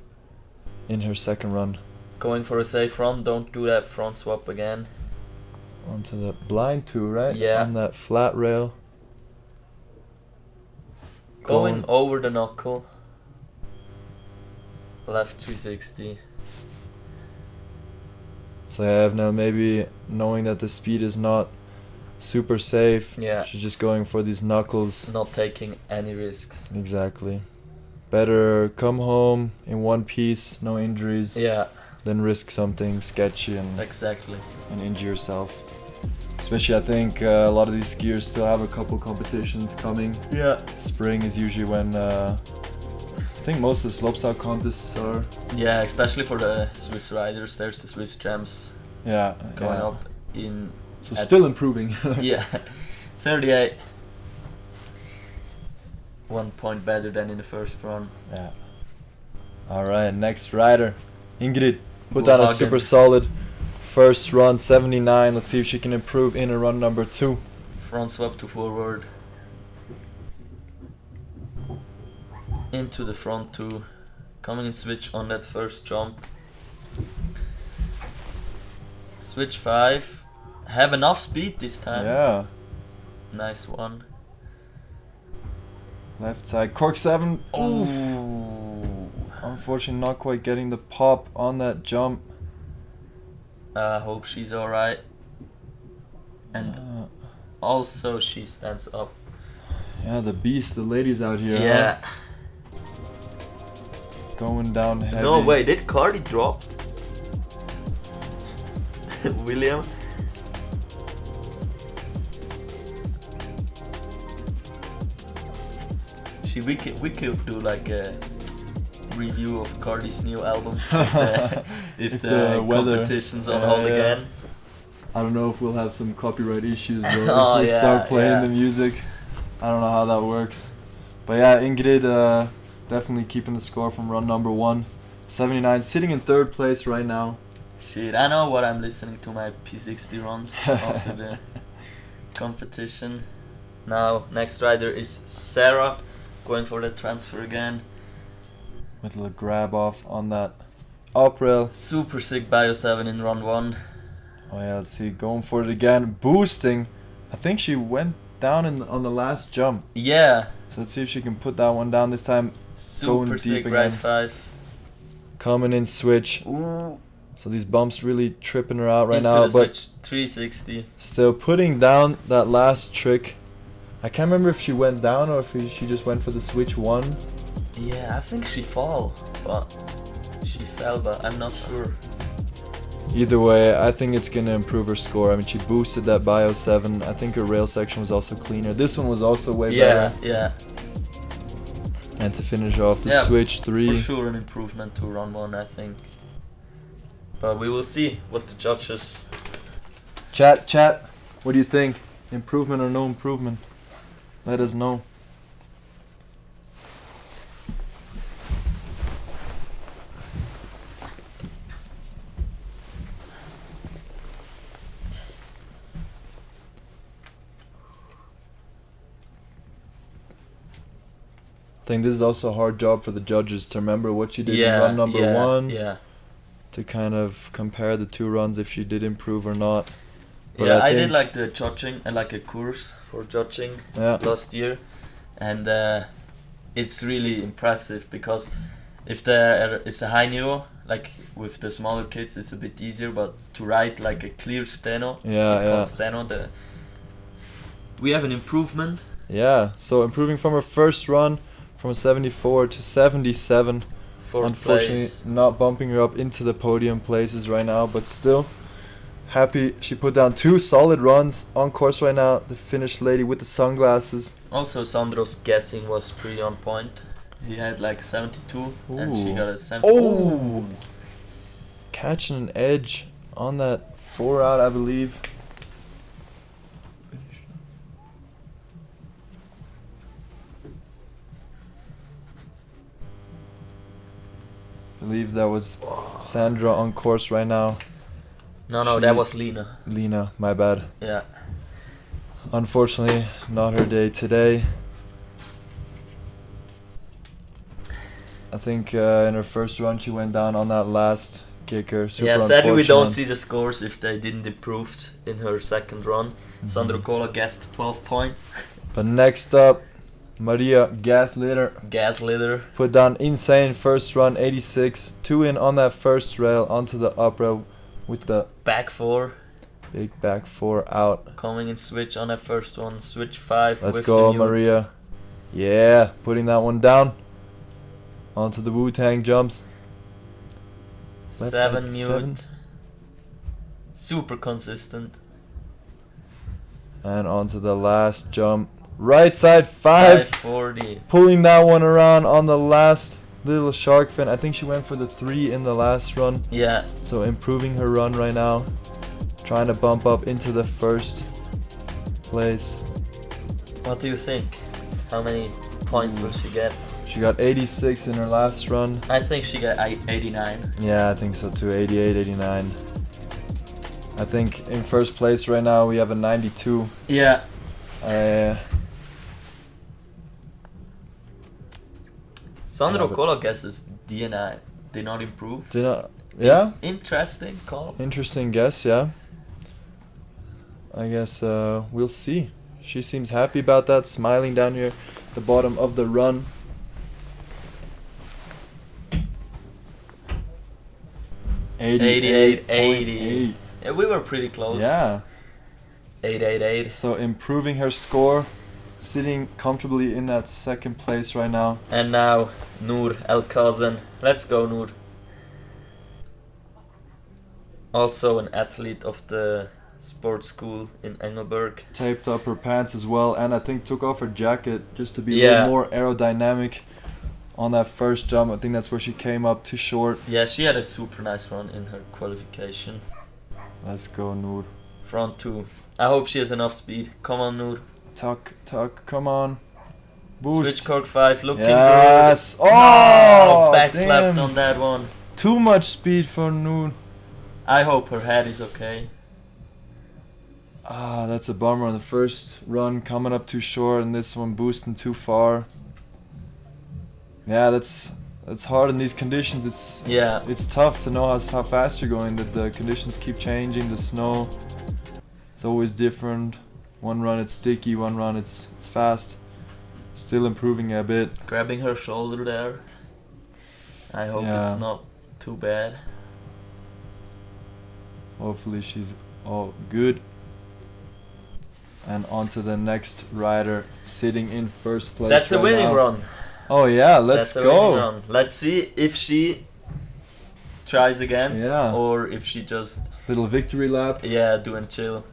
in her second run.
Going for a safe run, don't do that front swap again.
Onto the blind 2, right?
Yeah.
On that flat rail.
Going over the knuckle. Left 360.
So I have now maybe knowing that the speed is not super safe.
Yeah.
She's just going for these knuckles.
Not taking any risks.
Exactly. Better come home in one piece, no injuries,
Yeah,
than risk something sketchy and
exactly.
injure yourself. Especially, I think a lot of these skiers still have a couple competitions coming.
Yeah.
Spring is usually when I think most of the slopestyle contests are.
Yeah, especially for the Swiss riders, there's the Swiss Gems
Yeah.
going
yeah.
up in.
So
at-
still improving.
Yeah, 38. 1 point better than in the first run.
Yeah. All right, next rider, Ingrid, put down a
Bullhagen.
super solid first run, 79. Let's see if she can improve in a run number 2.
Front swap to forward. Into the front 2. Coming in switch on that first jump. Switch 5. Have enough speed this time.
Yeah.
Nice one.
Left side. Cork 7.
Oh.
Unfortunately, not quite getting the pop on that jump.
I hope she's alright. And also she stands up.
Yeah, the beast, the ladies out here.
Yeah.
Huh? Going down heavy.
No, wait, did Cardi drop? William? We could do like a review of Cardi's new album if the competition's on hold again.
I don't know if we'll have some copyright issues though
Oh,
if we start playing the music. I don't know how that works. But yeah, Ingrid definitely keeping the score from run number 1. 79, sitting in 3rd place right now.
Shit, I know what I'm listening to my P60 runs after the competition. Now, next rider is Sarah, going for the transfer again.
With a little grab off on that up rail.
Super sick Bio 7 in run 1.
Oh yeah, let's see, going for it again, boosting. I think she went down on the last jump.
Yeah.
So let's see if she can put that one down this time.
Super
going
sick
deep
right
again.
5.
Coming in switch.
Ooh.
So these bumps really tripping her out right
Into
now,
the
but
switch 360.
still putting down that last trick. I can't remember if she went down or if she just went for the switch 1.
Yeah, I think she fell, but I'm not sure.
Either way, I think it's gonna improve her score. I mean, she boosted that Bio 7. I think her rail section was also cleaner. This one was also way better.
Yeah.
And to finish off the
Yeah,
switch 3.
For sure an improvement to run 1, I think. But we will see what the judges...
Chat, what do you think? Improvement or no improvement? Let us know. I think this is also a hard job for the judges to remember what she did in run number 1.
Yeah.
To kind of compare the 2 runs if she did improve or not. But
Yeah, I
think
did like the judging, like a course for judging last year. And it's really impressive because if there is a high niveau, like with the smaller kids it's a bit easier, but to ride like a clear steno, it's called steno, we have an improvement.
Yeah, so improving from her first run from 74 to 77. Unfortunately,
Place.
not bumping her up into the podium places right now, but still happy she put down 2 solid runs on course right now. The Finnish lady with the sunglasses.
Also, Sandro's guessing was pretty on point. He had like 72 and she
Ooh.
got a 70.
Oh! Catching an edge on that 4 out, I believe. I believe that was Sandra on course right now.
No, that was Lena.
Lena, my bad.
Yeah.
Unfortunately, not her day today. I think in her first run she went down on that last kicker. Super
Sadly we don't
unfortunate.
see the scores if they didn't improve in her second run. Sandro Cola guessed 12 points.
But next up, Maria Gaslitter
Gas litter.
put down insane first run, 86. 2 in on that first rail onto the up rail with the
Back 4.
big back 4 out.
Coming in switch on that first one. Switch 5.
Let's
with
go,
the mute.
Maria. Yeah, putting that one down. Onto the Wu-Tang jumps. Left
7
side,
mute.
7.
Super consistent.
And onto the last jump. Right side 5.
540.
Pulling that one around on the last little shark fin. I think she went for the 3 in the last run.
Yeah.
So improving her run right now. Trying to bump up into the first place.
What do you think? How many points will she get?
She got 86 in her last run.
I think she got 89.
Yeah, I think so too. 88, 89. I think in first place right now we have a 92.
Yeah.
Yeah,
Sandro
but-
Cola guesses did not improve.
Yeah.
Interesting call.
Interesting guess. Yeah. I guess we'll see. She seems happy about that, smiling down here at the bottom of the run.
$88.80. Yeah, we were pretty close.
Yeah.
888.
So improving her score, sitting comfortably in that second place right now.
And now Noor El Kazan. Let's go, Noor. Also an athlete of the sports school in Engelberg.
Taped up her pants as well, and I think took off her jacket just to be a
Yeah.
little more aerodynamic on that first jump. I think that's where she came up too short.
Yeah, she had a super nice run in her qualification.
Let's go, Noor.
Front two. I hope she has enough speed. Come on, Noor.
Tuck, come on. Boost.
Switch cork 5, looking
Yes.
good.
Oh,
No, backslapped
damn.
on that one.
Too much speed for Noor.
I hope her head is okay.
Ah, that's a bummer on the first run, coming up too short, and this one boosting too far. Yeah, that's hard in these conditions. It's tough to know how fast you're going. That the conditions keep changing. The snow is always different. One run it's sticky, one run it's fast. Still improving a bit.
Grabbing her shoulder there. I hope
Yeah.
it's not too bad.
Hopefully she's all good. And on to the next rider, sitting in first place.
That's a
right
winning
now.
run.
Oh yeah, let's
That's a winning
go.
run. Let's see if she tries again.
Yeah.
Or if she just
Little victory lap.
doing chill.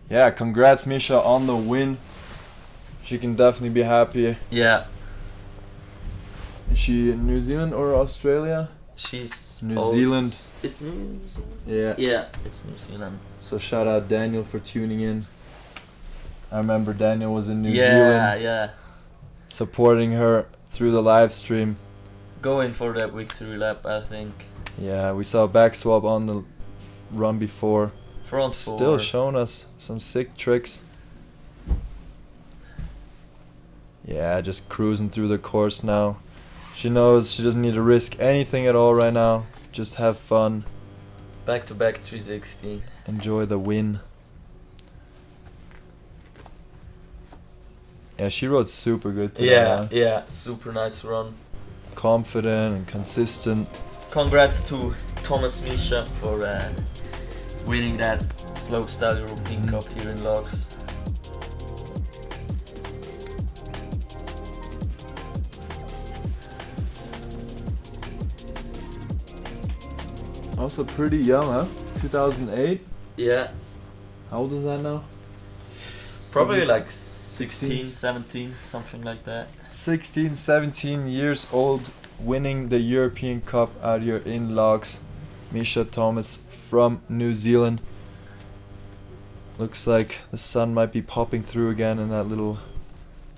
Yeah, congrats Misha on the win. She can definitely be happy.
Yeah.
Is she in New Zealand or Australia?
She's
New Zealand.
It's New Zealand.
Yeah.
Yeah, it's New Zealand.
So shout out Daniel for tuning in. I remember Daniel was in New
Yeah,
Zealand
yeah.
supporting her through the live stream.
Going for that victory lap, I think.
Yeah, we saw a back swap on the run before.
Front four.
Still showing us some sick tricks. Yeah, just cruising through the course now. She knows she doesn't need to risk anything at all right now. Just have fun.
Back-to-back 360.
Enjoy the win. Yeah, she rode super good today.
Yeah,
huh?
yeah. Super nice run.
Confident and consistent.
Congrats to Thomas Misha for winning that Slopestyle European Cup here in Laax.
Also pretty young, huh? 2008.
Yeah,
How old is that now?
probably like 16, 17, something like that.
16, 17 years old, winning the European Cup out here in Laax. Misha Thomas from New Zealand. Looks like the sun might be popping through again in that little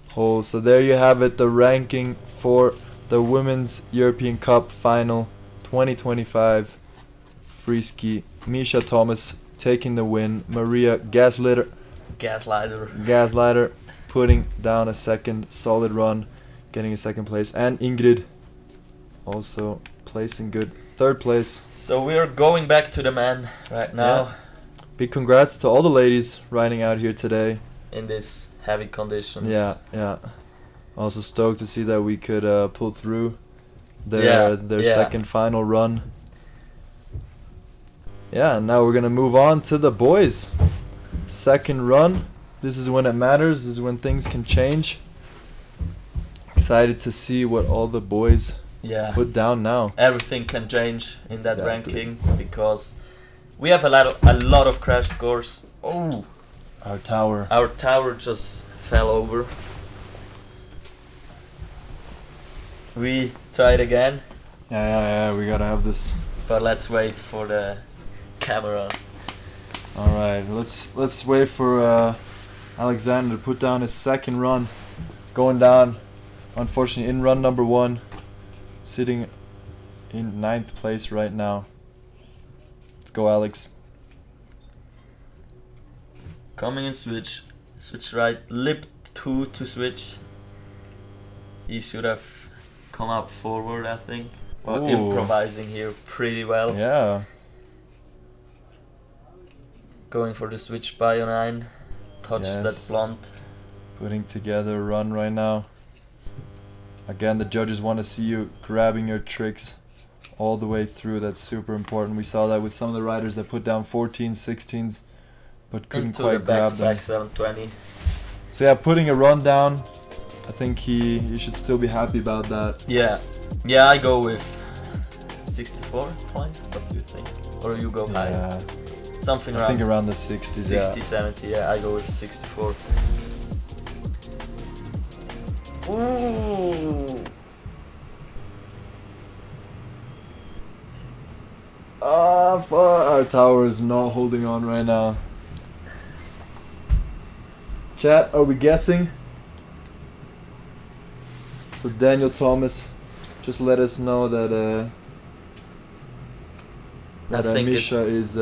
hole. So there you have it, the ranking for the Women's European Cup Final 2025. Freeski, Misha Thomas taking the win. Maria Gaslighter putting down a second solid run, getting a second place, and Ingrid also placing good third place.
So we're going back to the man right now.
Yeah. Big congrats to all the ladies riding out here today.
In this heavy conditions.
Yeah. Also stoked to see that we could pull through their second final run. Yeah, and now we're gonna move on to the boys. Second run. This is when it matters. This is when things can change. Excited to see what all the boys put down now.
Everything can change in that
Exactly.
ranking because we have a lot of crash scores. Oh,
Our tower.
our tower just fell over. We tried again,
Yeah. We gotta have this.
but let's wait for the camera.
All right, let's wait for Alexander to put down his second run. Going down, unfortunately, in run number 1, sitting in 9th place right now. Let's go, Alex.
Coming in switch right, lip 2 to switch. He should have come up forward, I think. But
Ooh.
improvising here pretty well.
Yeah.
Going for the switch bio 9. Touch
Yes.
that blunt.
Putting together a run right now. Again, the judges want to see you grabbing your tricks all the way through. That's super important. We saw that with some of the riders that put down 14s, 16s, but couldn't
Into
quite
the
grab them.
back 720.
So yeah, putting a run down, I think you should still be happy about that.
Yeah. Yeah, I go with 64 points. What do you think? Or you go higher?
Yeah,
Something
I
around
think around the 60s.
60,
Yeah.
70. Yeah, I go with 64. Ooh.
Ah, fuck. Our tower is not holding on right now. Chat, are we guessing? So Daniel Thomas, just let us know that
I think
Misha is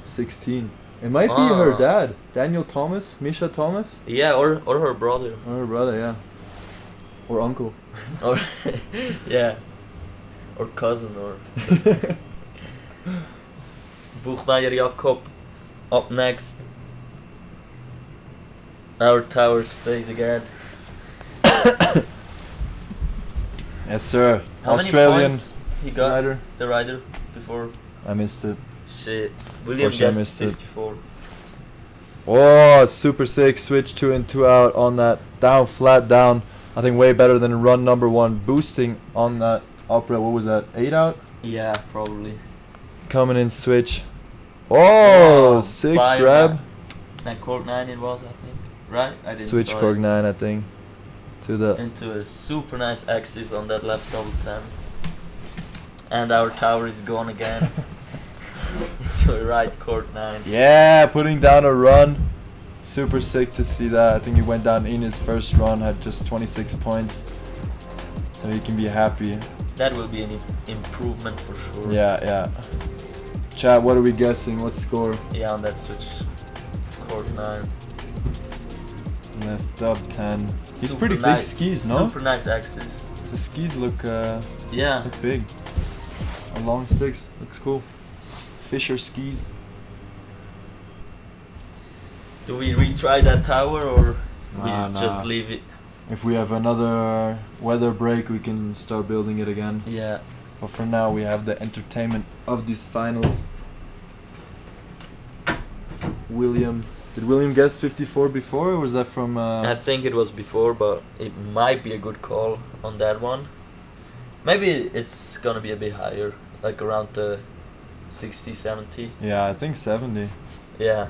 16. It might be her
Ah.
dad, Daniel Thomas, Misha Thomas,
Yeah, or her brother.
or her brother, yeah, or uncle.
Or yeah. Or cousin or Buchmeier Jakob up next. Our tower stays again.
Yes, sir.
How
Australian
many points he got,
rider.
the rider, before?
I missed it.
Shit. William
Unfortunately, I
guessed
missed it.
54.
Oh, super sick. Switch 2 and 2 out on that down, flat down. I think way better than run number 1. Boosting on that opera. What was that? 8 out?
Yeah, probably.
Coming in switch. Oh, sick
Bio
grab.
That cork 9 it was, I think. Right? I didn't
Switch
saw
cork
it.
9, I think. To the.
Into a super nice axis on that left double 10. And our tower is gone again. Into a right cork 9.
Yeah, putting down a run. Super sick to see that. I think he went down in his first run, had just 26 points. So he can be happy.
That will be an improvement for sure.
Yeah, yeah. Chat, what are we guessing? What score?
Yeah, on that switch cork 9.
Left up 10. He's
Super
pretty
nice,
big skis, no?
Super nice axis.
The skis look
Yeah.
big. A long sticks. Looks cool. Fisher skis.
Do we retry that tower or we
Nah,
just
nah.
leave it?
If we have another weather break, we can start building it again.
Yeah.
But for now, we have the entertainment of these finals. William. Did William guess 54 before, or was that from...
I think it was before, but it might be a good call on that one. Maybe it's gonna be a bit higher, like around the 60, 70.
Yeah, I think 70.
Yeah.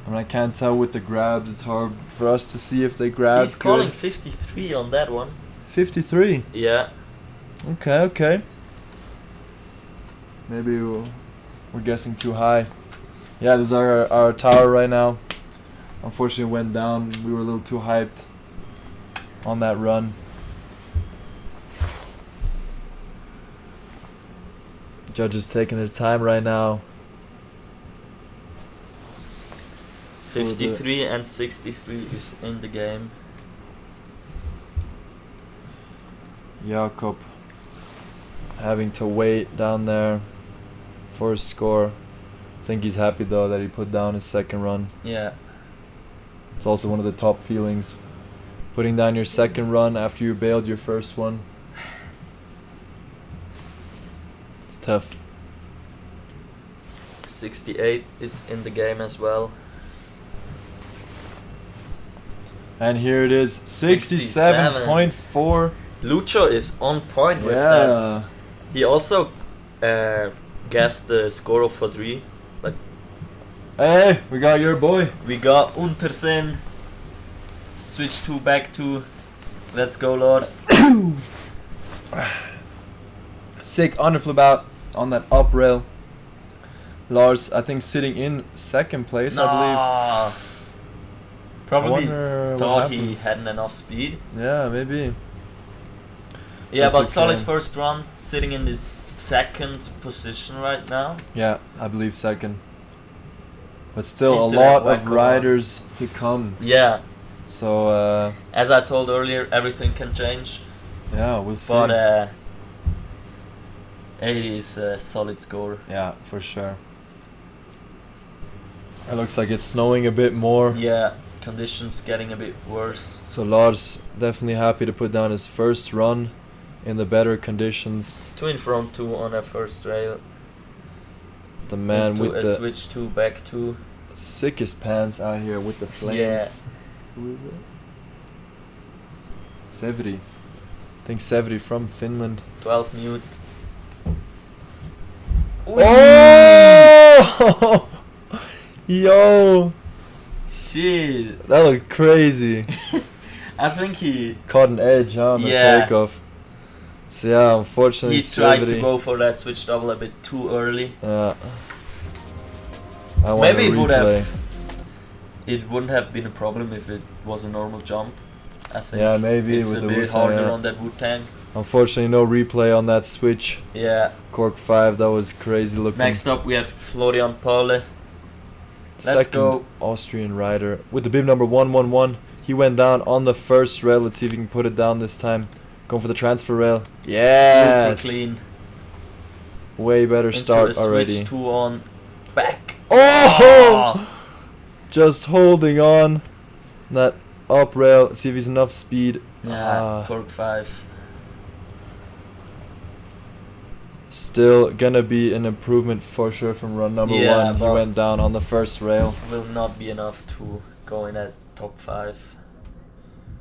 I mean, I can't tell with the grabs. It's hard for us to see if they grabbed
He's calling
good.
53 on that one.
53.
Yeah.
Okay, okay. Maybe we're guessing too high. Yeah, this is our tower right now. Unfortunately, it went down. We were a little too hyped on that run. Judges taking their time right now.
53 and 63 is in the game.
Jakob having to wait down there for a score. I think he's happy though that he put down his second run.
Yeah.
It's also one of the top feelings. Putting down your second run after you bailed your first one. It's tough.
68 is in the game as well.
And here it is, 67.4.
Lucho is on point with that.
Yeah.
He also guessed the score of 4-3. Like,
Hey, we got your boy.
we got Untersen. Switch 2 back to. Let's go, Lars.
Sick underflip out on that up rail. Lars, I think sitting in second place, I
Nah. Probably
wonder what
thought he
happened.
hadn't enough speed.
believe. Yeah, maybe.
Yeah,
That's
but
okay.
solid first run, sitting in the second position right now.
Yeah, I believe second. But still,
Into
a
that
lot
whack
of
around.
riders to come.
Yeah,
So
As I told earlier, everything can change.
yeah, we'll see.
But 80 is a solid score.
Yeah, for sure. It looks like it's snowing a bit more.
Yeah, conditions getting a bit worse.
So Lars definitely happy to put down his first run in the better conditions.
2 in front, 2 on a first rail.
The man
Into
with
a
the
switch 2, back 2.
sickest pants out here with the flames.
Yeah.
Who is it? Severi. I think Severi from Finland.
12 mute.
Oh! Yo!
Shit.
That looked crazy.
I think he
Caught an edge, huh, on the takeoff. So yeah, unfortunately,
he tried
Severi,
to go for that switch double a bit too early.
I want
Maybe
a
it would
replay.
have. It wouldn't have been a problem if it was a normal jump. I think.
Yeah, maybe
it's
with
a
the
bit
Wu-Tang,
harder
yeah.
on that Wu-Tang.
Unfortunately, no replay on that switch.
Yeah.
Cork 5, that was crazy looking.
Next up we have Florian Paule.
Second
go.
Austrian rider with the bib number 111. He went down on the first rail. Let's see if he can put it down this time. Going for the transfer rail. Yes.
Super clean.
Way better
Into
start
a
already.
Switch 2 on back.
Oh! Just holding on that up rail. See if he's enough speed.
Yeah, Cork 5.
Still gonna be an improvement for sure from run number 1. He
but
went down on the first rail.
will not be enough to go in at top 5.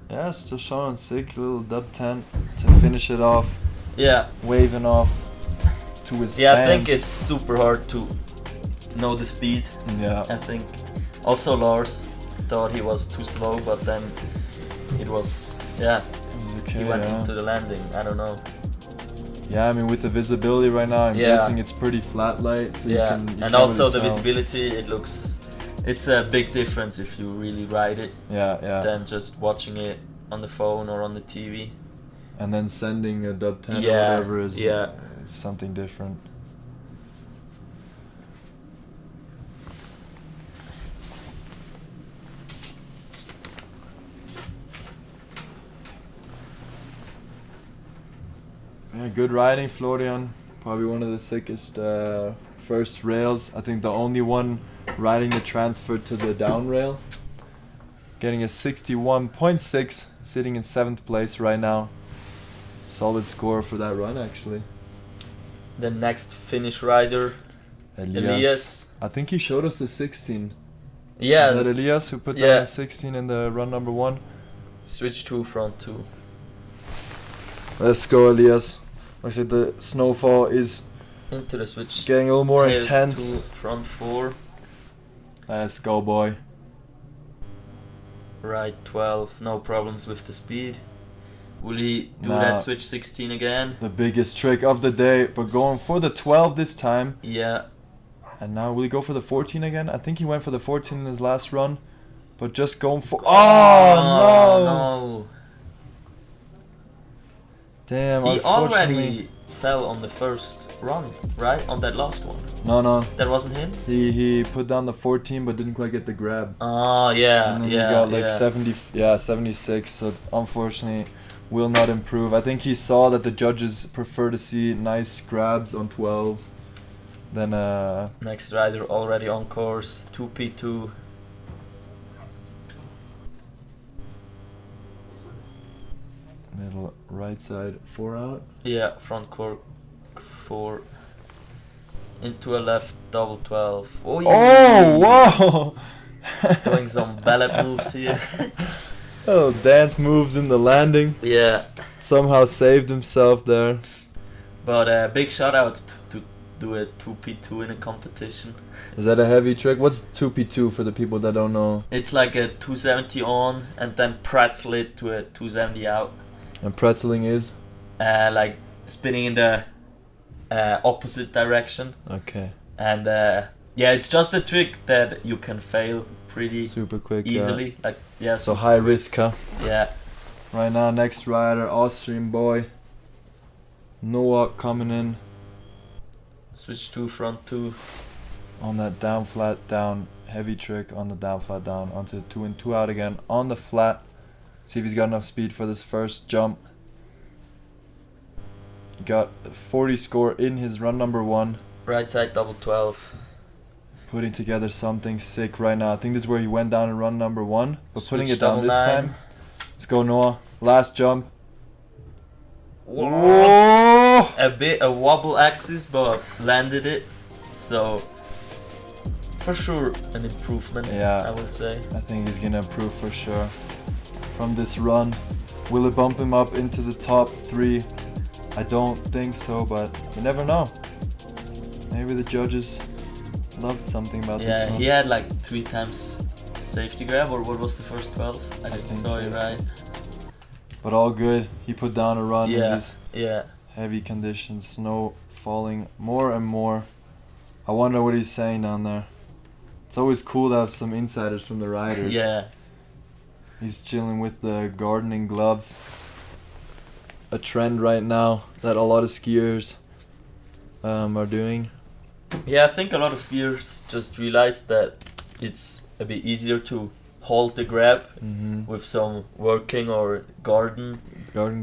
Yeah, still showing sick little dub 10 to finish it off.
Yeah.
Waving off to his
Yeah,
fans.
I think it's super hard to know the speed.
Yeah.
I think also Lars thought he was too slow, but then it was, yeah,
Okay,
he went
yeah.
into the landing. I don't know.
Yeah, I mean with the visibility right now, I'm guessing it's pretty flat light. So
Yeah,
you
and
can't
also
really
the
tell.
visibility, it's a big difference if you really ride it
Yeah.
than just watching it on the phone or on the TV.
And then sending a dub 10 or
Yeah,
whatever is
yeah.
something different. Yeah, good riding, Florian. Probably one of the sickest first rails. I think the only one riding the transfer to the down rail. Getting a 61.6, sitting in 7th place right now. Solid score for that run, actually.
The next Finnish rider, Elias.
I think he showed us the 16.
Yeah,
Is that Elias who put down a 16 in the run number 1?
switch 2, front 2.
Let's go, Elias. Like I said, the snowfall is
Into the switch.
getting a little more
tails
intense.
2, front 4.
Let's go, boy.
Right 12, no problems with the speed. Will he do
Nah.
that switch 16 again?
The biggest trick of the day, but going for the 12 this time.
Yeah.
And now will he go for the 14 again? I think he went for the 14 in his last run. But just going for... Oh, no! Damn,
He
unfortunately...
already fell on the first run, right? On that last one.
No.
That wasn't him?
He put down the 14 but didn't quite get the grab.
Oh, yeah,
And then
yeah.
he got like
yeah.
76, so unfortunately will not improve. I think he saw that the judges prefer to see nice grabs on 12s than
Next rider already on course, 2P2.
little right side 4 out.
Yeah, front cork 4. Into a left double 12. Oh,
Oh, whoa!
Doing some ballet moves here.
Oh, dance moves in the landing.
Yeah.
Somehow saved himself there.
But big shout out to do a 2P2 in a competition.
Is that a heavy trick? What's 2P2 for the people that don't know?
It's like a 270 on and then pretzel it to a 270 out.
And pretzeling is?
Like spinning in the opposite direction.
Okay.
And yeah, it's just a trick that you can fail pretty
Super quick,
easily.
yeah.
Like yeah.
So high risk, huh?
Yeah.
Right now, next rider, Austrian boy. Noah coming in
Switch 2, front 2.
on that down flat, down heavy trick on the down, flat down, onto 2 and 2 out again on the flat. See if he's got enough speed for this first jump. He got a 40 score in his run number 1.
Right side double 12.
Putting together something sick right now. I think this is where he went down in run number 1, but
Switch
putting it down
double
this
9.
time. Let's go, Noah. Last jump.
Whoa.
Whoa!
A bit a wobble axis, but landed it. So for sure an improvement.
Yeah.
I would say.
I think he's gonna improve for sure from this run. Will it bump him up into the top 3? I don't think so, but you never know. Maybe the judges loved something about this
Yeah,
one.
he had like 3 times safety grab, or what was the first 12? I think
think
so,
so.
right?
But all good. He put down a run in
Yeah,
these
yeah.
heavy conditions, snow falling more and more. I wonder what he's saying down there. It's always cool to have some insiders from the riders.
Yeah.
He's chilling with the gardening gloves. A trend right now that a lot of skiers are doing.
Yeah, I think a lot of skiers just realized that it's a bit easier to hold the grab with some working or garden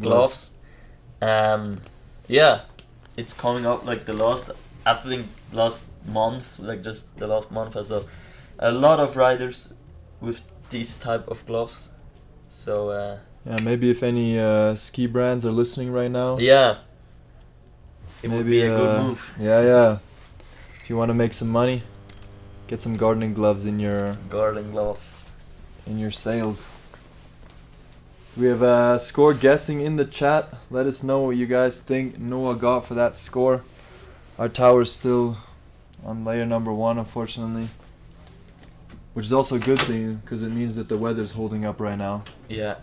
gloves.
Yeah, it's coming up like I think last month, like just the last month as a lot of riders with these type of gloves. So
Yeah, maybe if any ski brands are listening right now.
yeah, it would
maybe
be a good move.
Yeah. If you want to make some money, get some gardening gloves in your
Garden gloves.
sales. We have a score guessing in the chat. Let us know what you guys think Noah got for that score. Our tower's still on layer number 1, unfortunately. Which is also a good thing, because it means that the weather's holding up right now.
Yeah.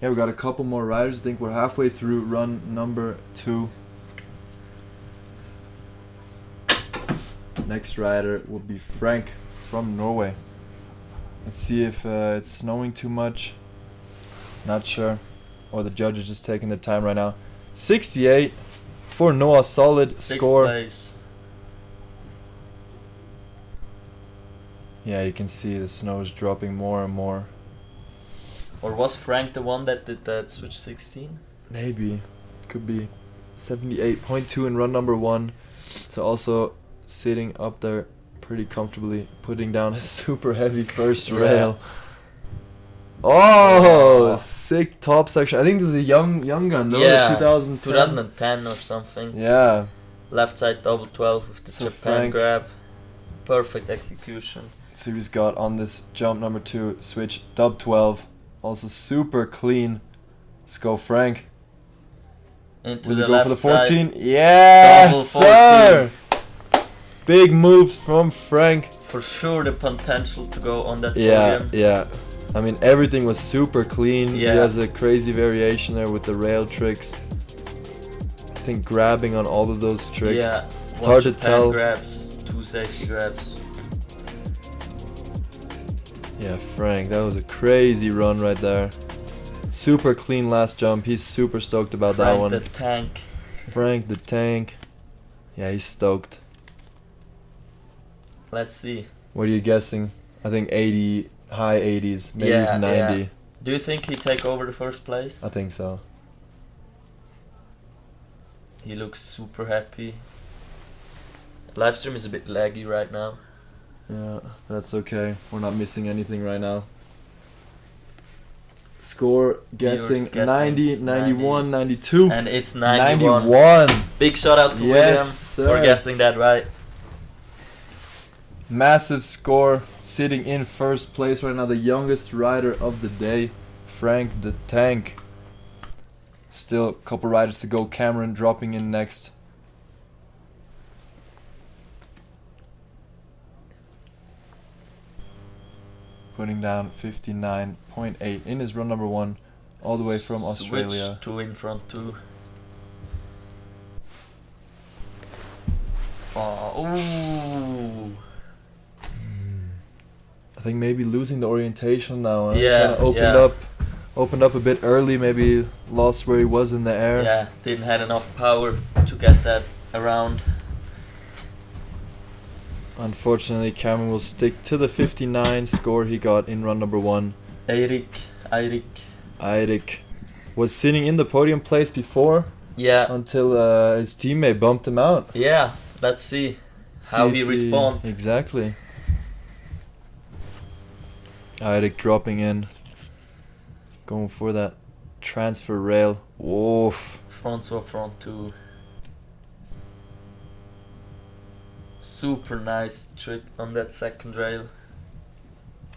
Yeah, we got a couple more riders. I think we're halfway through run number 2. Next rider will be Frank from Norway. Let's see if it's snowing too much. Not sure. Or the judge is just taking their time right now. 68 for Noah. Solid
6th
score.
place.
Yeah, you can see the snow is dropping more and more.
Or was Frank the one that did that switch 16?
Maybe. Could be. 78.2 in run number 1. So also sitting up there pretty comfortably, putting down a super heavy first
Yeah.
rail. Oh,
Oh.
sick top section. I think this is a young gun, no?
Yeah,
2010.
2010 or something.
Yeah.
Left side double 12 with the
So
Japan
Frank-
grab. Perfect execution.
So he's got on this jump number 2, switch dub 12. Also super clean. Let's go, Frank.
Into
Will
the
you go
left
for the 14?
side.
Yes,
Double
sir! Big moves from Frank.
For sure the potential to go on that
Yeah,
podium.
yeah. I mean, everything was super clean.
Yeah.
He has a crazy variation there with the rail tricks. I think grabbing on all of those tricks.
Yeah.
It's hard to
Japan
tell.
grabs, 2 safety grabs.
Yeah, Frank, that was a crazy run right there. Super clean last jump. He's super stoked about that
Frank
one.
the tank.
Frank the tank. Yeah, he's stoked.
Let's see.
What are you guessing? I think 80, high 80s, maybe
Yeah,
even 90.
yeah. Do you think he take over the first place?
I think so.
He looks super happy. Livestream is a bit laggy right now.
Yeah, that's okay. We're not missing anything right now. Score guessing
Viewers
90,
guessing
91, 92.
And it's 91.
91.
Big shout out to
Yes,
William
sir.
for guessing that right.
Massive score, sitting in first place right now, the youngest rider of the day, Frank the Tank. Still a couple riders to go. Cameron dropping in next. Putting down 59.8 in his run number 1, all the way from Australia.
Switch 2 in front 2. Oh, ooh.
I think maybe losing the orientation now.
Yeah,
Kinda opened up a bit early. Maybe lost where he was in the air.
Yeah, didn't have enough power to get that around.
Unfortunately, Cameron will stick to the 59 score he got in run number 1. Eirik was sitting in the podium place before.
Yeah.
Until his teammate bumped him out.
Yeah. Let's see how he responds.
Exactly. Eirik dropping in. Going for that transfer rail. Woof.
Francois front 2. Super nice trick on that second rail.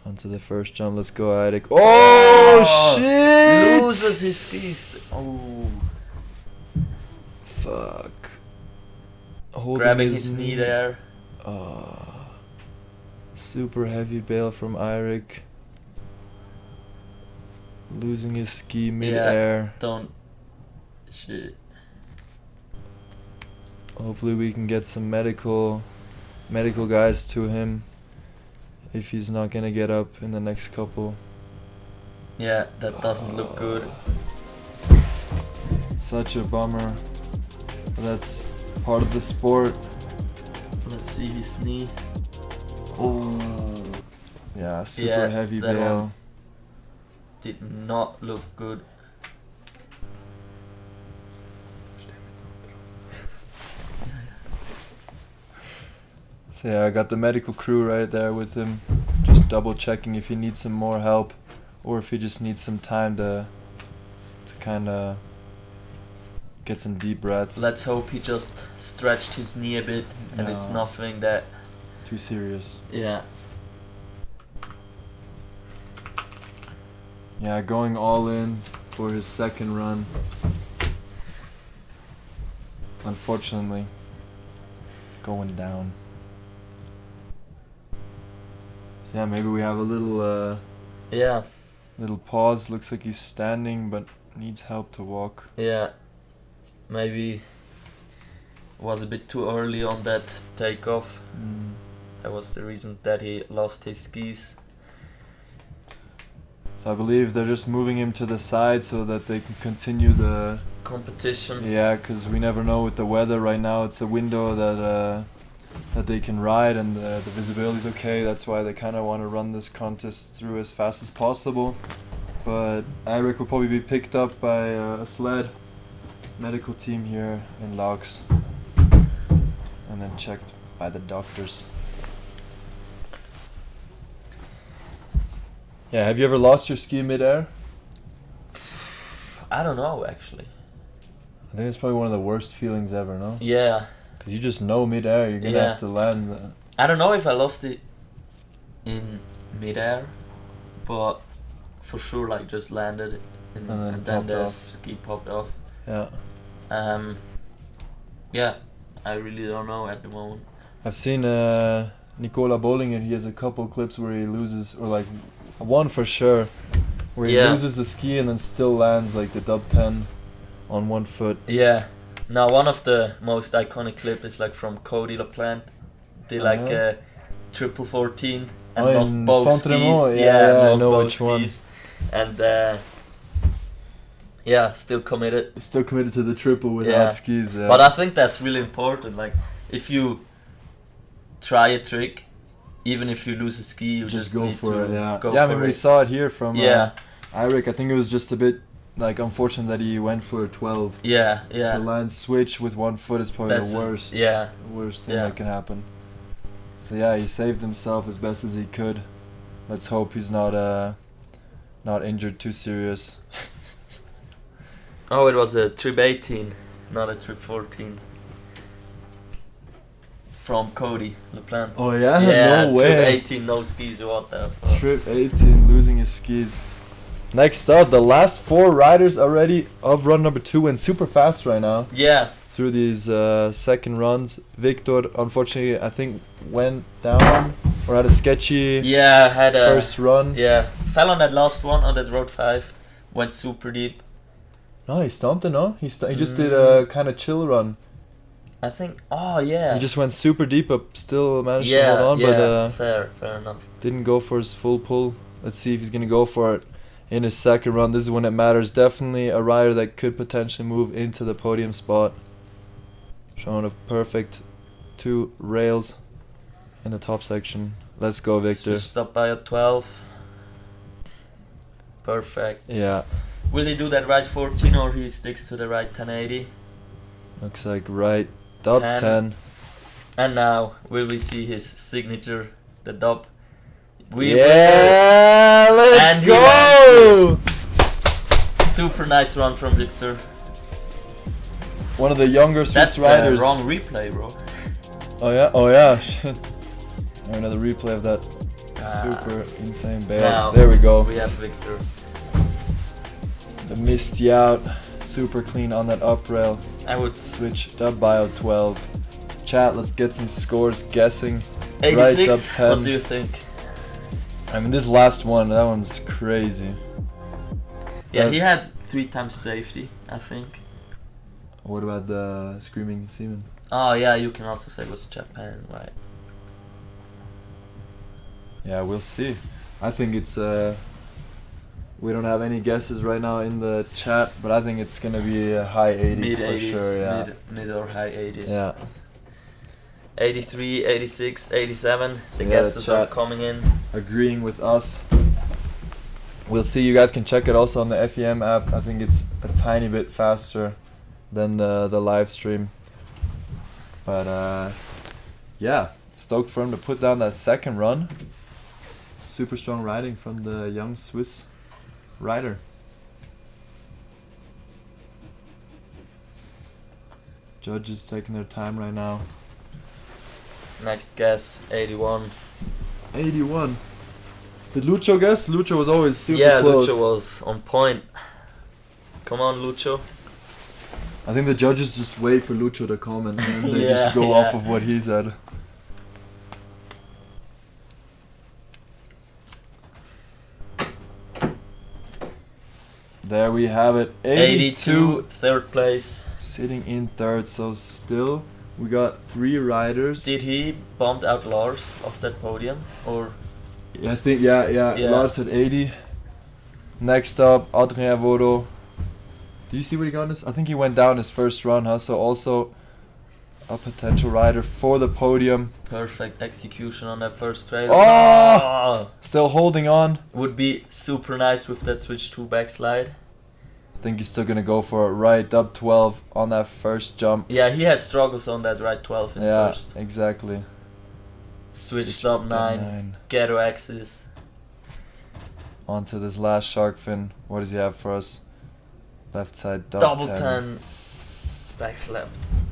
Onto the first jump. Let's go, Eirik. Oh, shit!
Loses his skis. Oh.
Fuck. Holding
Grabbing his knee there.
Super heavy bail from Eirik. Losing his ski mid-air.
Don't. Shit.
Hopefully we can get some medical guys to him if he's not gonna get up in the next couple.
Yeah, that doesn't look good.
Such a bummer. That's part of the sport.
Let's see his knee.
Oh. Yeah, super heavy
that
bail.
one did not look good.
So yeah, I got the medical crew right there with him, just double checking if he needs some more help or if he just needs some time to kind of get some deep breaths.
Let's hope he just stretched his knee a bit and it's nothing that
too serious.
Yeah.
Yeah, going all in for his second run. Unfortunately, going down. So yeah, maybe we have a little little pause. Looks like he's standing but needs help to walk.
Yeah. Maybe was a bit too early on that takeoff. That was the reason that he lost his skis.
So I believe they're just moving him to the side so that they can continue the
competition.
Yeah, because we never know with the weather right now. It's a window that they can ride and the visibility is okay. That's why they kind of want to run this contest through as fast as possible. But Eirik will probably be picked up by a sled medical team here in Laax and then checked by the doctors. Yeah, have you ever lost your ski midair?
I don't know, actually.
I think it's probably one of the worst feelings ever, no?
Yeah.
Because you just know midair, you're going to have to land.
I don't know if I lost it in midair, but for sure, like, just landed in, and then the ski popped off.
Yeah.
Yeah, I really don't know at the moment.
I've seen Nicola Bollinger, he has a couple clips where he loses, or like one for sure, where he loses the ski and then still lands like the dub 10 on one foot.
Yeah. Now one of the most iconic clips is like from Cody LaPlante. Did like a triple 14 and lost both skis.
Yeah, I know which one.
And yeah, still committed.
Still committed to the triple without skis. Yeah.
But I think that's really important. Like, if you try a trick, even if you lose a ski, you just
go
need
for
to
it. Yeah,
go
yeah. I
for
mean,
it.
we saw it here from
Eirik.
I think it was just a bit like unfortunate that he went for a 12.
Yeah.
To land switch with one foot is probably the worst.
Yeah.
Worst thing that can happen. So yeah, he saved himself as best as he could. Let's hope he's not injured too serious.
Oh, it was a trip 18, not a trip 14. From Cody LaPlante.
Oh yeah?
Yeah,
no way.
Trip 18, no skis, what the fuck.
Trip 18, losing his skis. Next up, the last 4 riders already of run number 2 went super fast right now.
Yeah.
Through these second runs. Victor, unfortunately, I think went down or had a sketchy first run.
Yeah, fell on that last one on that road 5. Went super deep.
No, he stomped it, no? He just did a kind of chill run.
I think, he
just went super deep but still managed to hold on. But
fair enough.
Didn't go for his full pull. Let's see if he's going to go for it in his second run. This is when it matters. Definitely a rider that could potentially move into the podium spot. Showing a perfect 2 rails in the top section. Let's go, Victor.
Switched up by a 12. Perfect.
Yeah,
Will he do that right 14 or he sticks to the right 1080?
looks like right dub
10.
10.
And now, will we see his signature, the dub? We
Yeah, let's
And he
go!
Super nice run from Victor.
One of the younger Swiss
That's
riders.
the wrong replay, bro.
Oh yeah, oh yeah, shit. Another replay of that
Ah.
super insane bail.
Now
There we go.
We have Victor.
The misty out, super clean on that up rail.
I would
Switch dub bio 12. Chat, let's get some scores guessing.
86.
Right up 10.
What do you think?
I mean, this last one, that one's crazy.
Yeah,
That-
he had 3 times safety, I think.
What about the Screaming Seaman?
Oh yeah, you can also say it was Japan, right?
Yeah, we'll see. I think it's we don't have any guesses right now in the chat, but I think it's gonna be a high 80s
Mid
for
80s,
sure. Yeah.
mid or high 80s.
Yeah.
83, 86, 87. The
Yeah,
guesses are
chat.
coming in.
Agreeing with us. We'll see. You guys can check it also on the FEM app. I think it's a tiny bit faster than the live stream. But yeah, stoked for him to put down that second run. Super strong riding from the young Swiss rider. Judges taking their time right now.
Next guess, 81.
81. Did Lucho guess? Lucho was always super
Yeah,
close.
Lucho was on point. Come on, Lucho.
I think the judges just wait for Lucho to comment and they
Yeah,
just go
yeah.
off of what he said. There we have it.
82, third place.
Sitting in third, so still we got 3 riders.
Did he bumped out Lars off that podium? Or
Yeah, I think, yeah.
Yeah.
Lars at 80. Next up, Adrien Vodo. Do you see what he got in his? I think he went down his first run, huh? So also a potential rider for the podium.
perfect execution on that first trail.
Oh! Still holding on.
Would be super nice with that switch 2 backslide.
I think he's still gonna go for it right. Dub 12 on that first jump.
Yeah, he had struggles on that right 12 in
Yeah,
first.
exactly.
Switched up 9. Ghetto axis.
Onto this last shark fin. What does he have for us? Left side dub
Double
10.
10. Backslapped.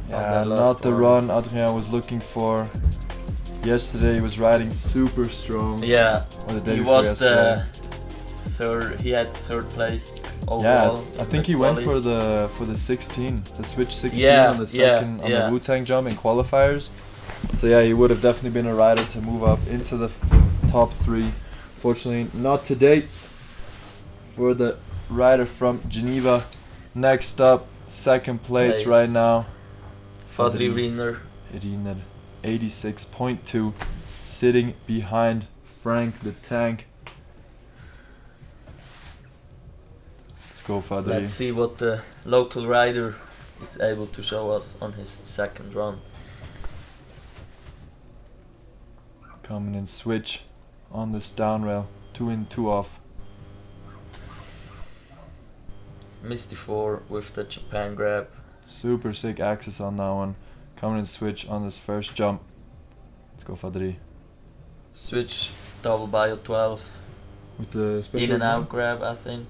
Yeah,
that
not
last
the
one.
run Adrien was looking for. Yesterday he was riding super strong.
Yeah,
Or the day
he
before
was
yesterday.
the third. He had third place
Yeah,
overall.
I
in
think
the
he went
qualis.
for the 16, the switch 16
Yeah,
on the
yeah,
second on
yeah.
the Wu-Tang jump in qualifiers. So yeah, he would have definitely been a rider to move up into the top 3. Fortunately, not to date for the rider from Geneva. Next up, second place right now.
Fadri
Fadri.
Wiener.
Riner, 86.2, sitting behind Frank the Tank. Let's go, Fadri.
Let's see what the local rider is able to show us on his second run.
Coming in switch on this down rail. 2 in, 2 off.
Misty 4 with the Japan grab.
Super sick axis on that one. Coming in switch on this first jump. Let's go, Fadri.
Switch double bio 12.
With the special
In and
jump.
out grab, I think.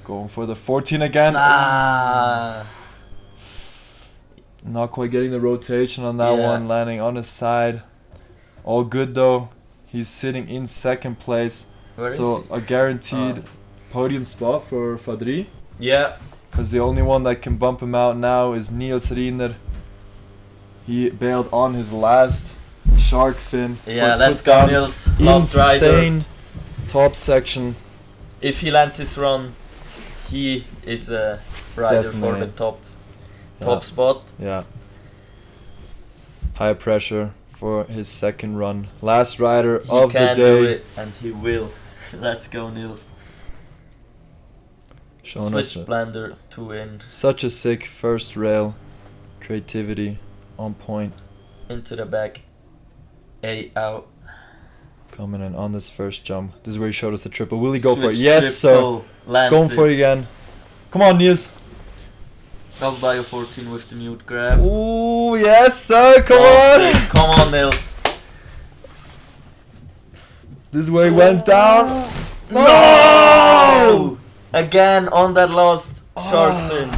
Going for the 14 again.
Ah,
Not quite getting the rotation on that
Yeah.
one. Landing on his side. All good though. He's sitting in second place.
where is
So
he?
a guaranteed
Oh.
podium spot for Fadri.
Yeah,
Because the only one that can bump him out now is Niels Riener. He bailed on his last shark fin.
yeah.
but
Let's
put
go,
down
Niels. Last rider.
Insane top section.
If he lands his run, he is a rider for the
Definitely.
top spot.
Yeah. High pressure for his second run. Last rider
He
of the
can
day.
do it, and he will. Let's go, Niels.
Showing us
Switch blender 2 in
such a sick first rail. Creativity on point.
into the back. A out.
Coming in on this first jump. This is where he showed us the triple. Will he go for it?
Switch
Yes, sir.
triple, lands
Going for it again. Come on, Niels.
Double bio 14 with the mute grab.
Ooh, yes, sir. Come
Stops
on.
it. Come on, Nils.
This is where he went down.
No! Again on that last shark fin.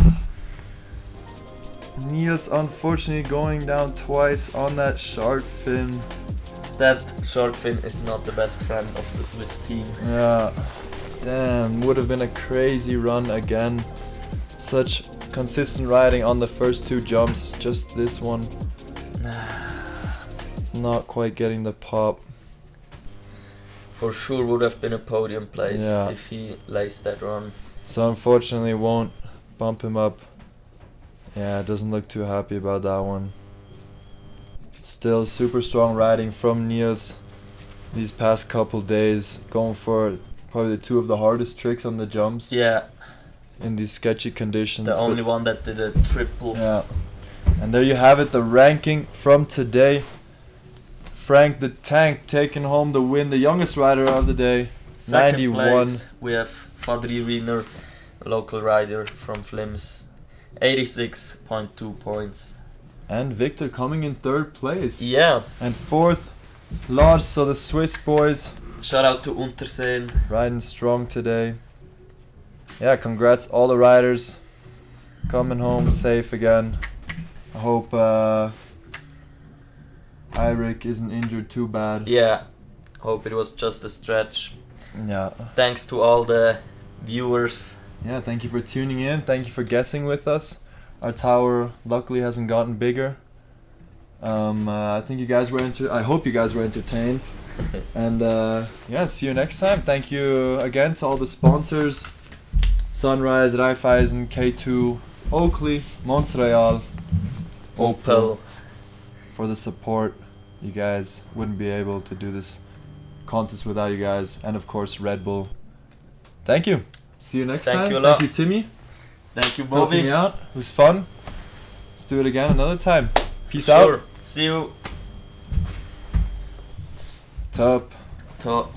Niels unfortunately going down twice on that shark fin.
That shark fin is not the best friend of the Swiss team.
Yeah. Damn, would have been a crazy run again. Such consistent riding on the first two jumps. Just this one. Not quite getting the pop.
For sure would have been a podium place
Yeah.
if he laced that run.
So unfortunately won't bump him up. Yeah, doesn't look too happy about that one. Still super strong riding from Niels these past couple days. Going for probably two of the hardest tricks on the jumps
Yeah,
in these sketchy conditions.
the only one that did a triple.
Yeah. And there you have it, the ranking from today. Frank the Tank taking home the win, the youngest rider of the day.
Second
91.
place, we have Fadri Wiener, a local rider from Flims, 86.2 points.
And Victor coming in third place.
Yeah,
And fourth, Laax, so the Swiss boys
shout out to Unterseen.
riding strong today. Yeah, congrats all the riders coming home safe again. I hope Eirik isn't injured too bad.
Yeah, hope it was just a stretch.
Yeah.
Thanks to all the viewers.
Yeah, thank you for tuning in. Thank you for guessing with us. Our tower luckily hasn't gotten bigger. I think you guys were I hope you guys were entertained. And yeah, see you next time. Thank you again to all the sponsors: Sunrise, Raiffeisen, K2, Oakley, Montreal,
Opel.
for the support. You guys wouldn't be able to do this contest without you guys, and of course Red Bull. Thank you. See you next
Thank
time.
you a lot.
Thank you, Timmy.
Thank you,
Helping
Bobby.
me out. It was fun. Let's do it again another time. Peace
Sure.
out.
See you.
Top.
Top.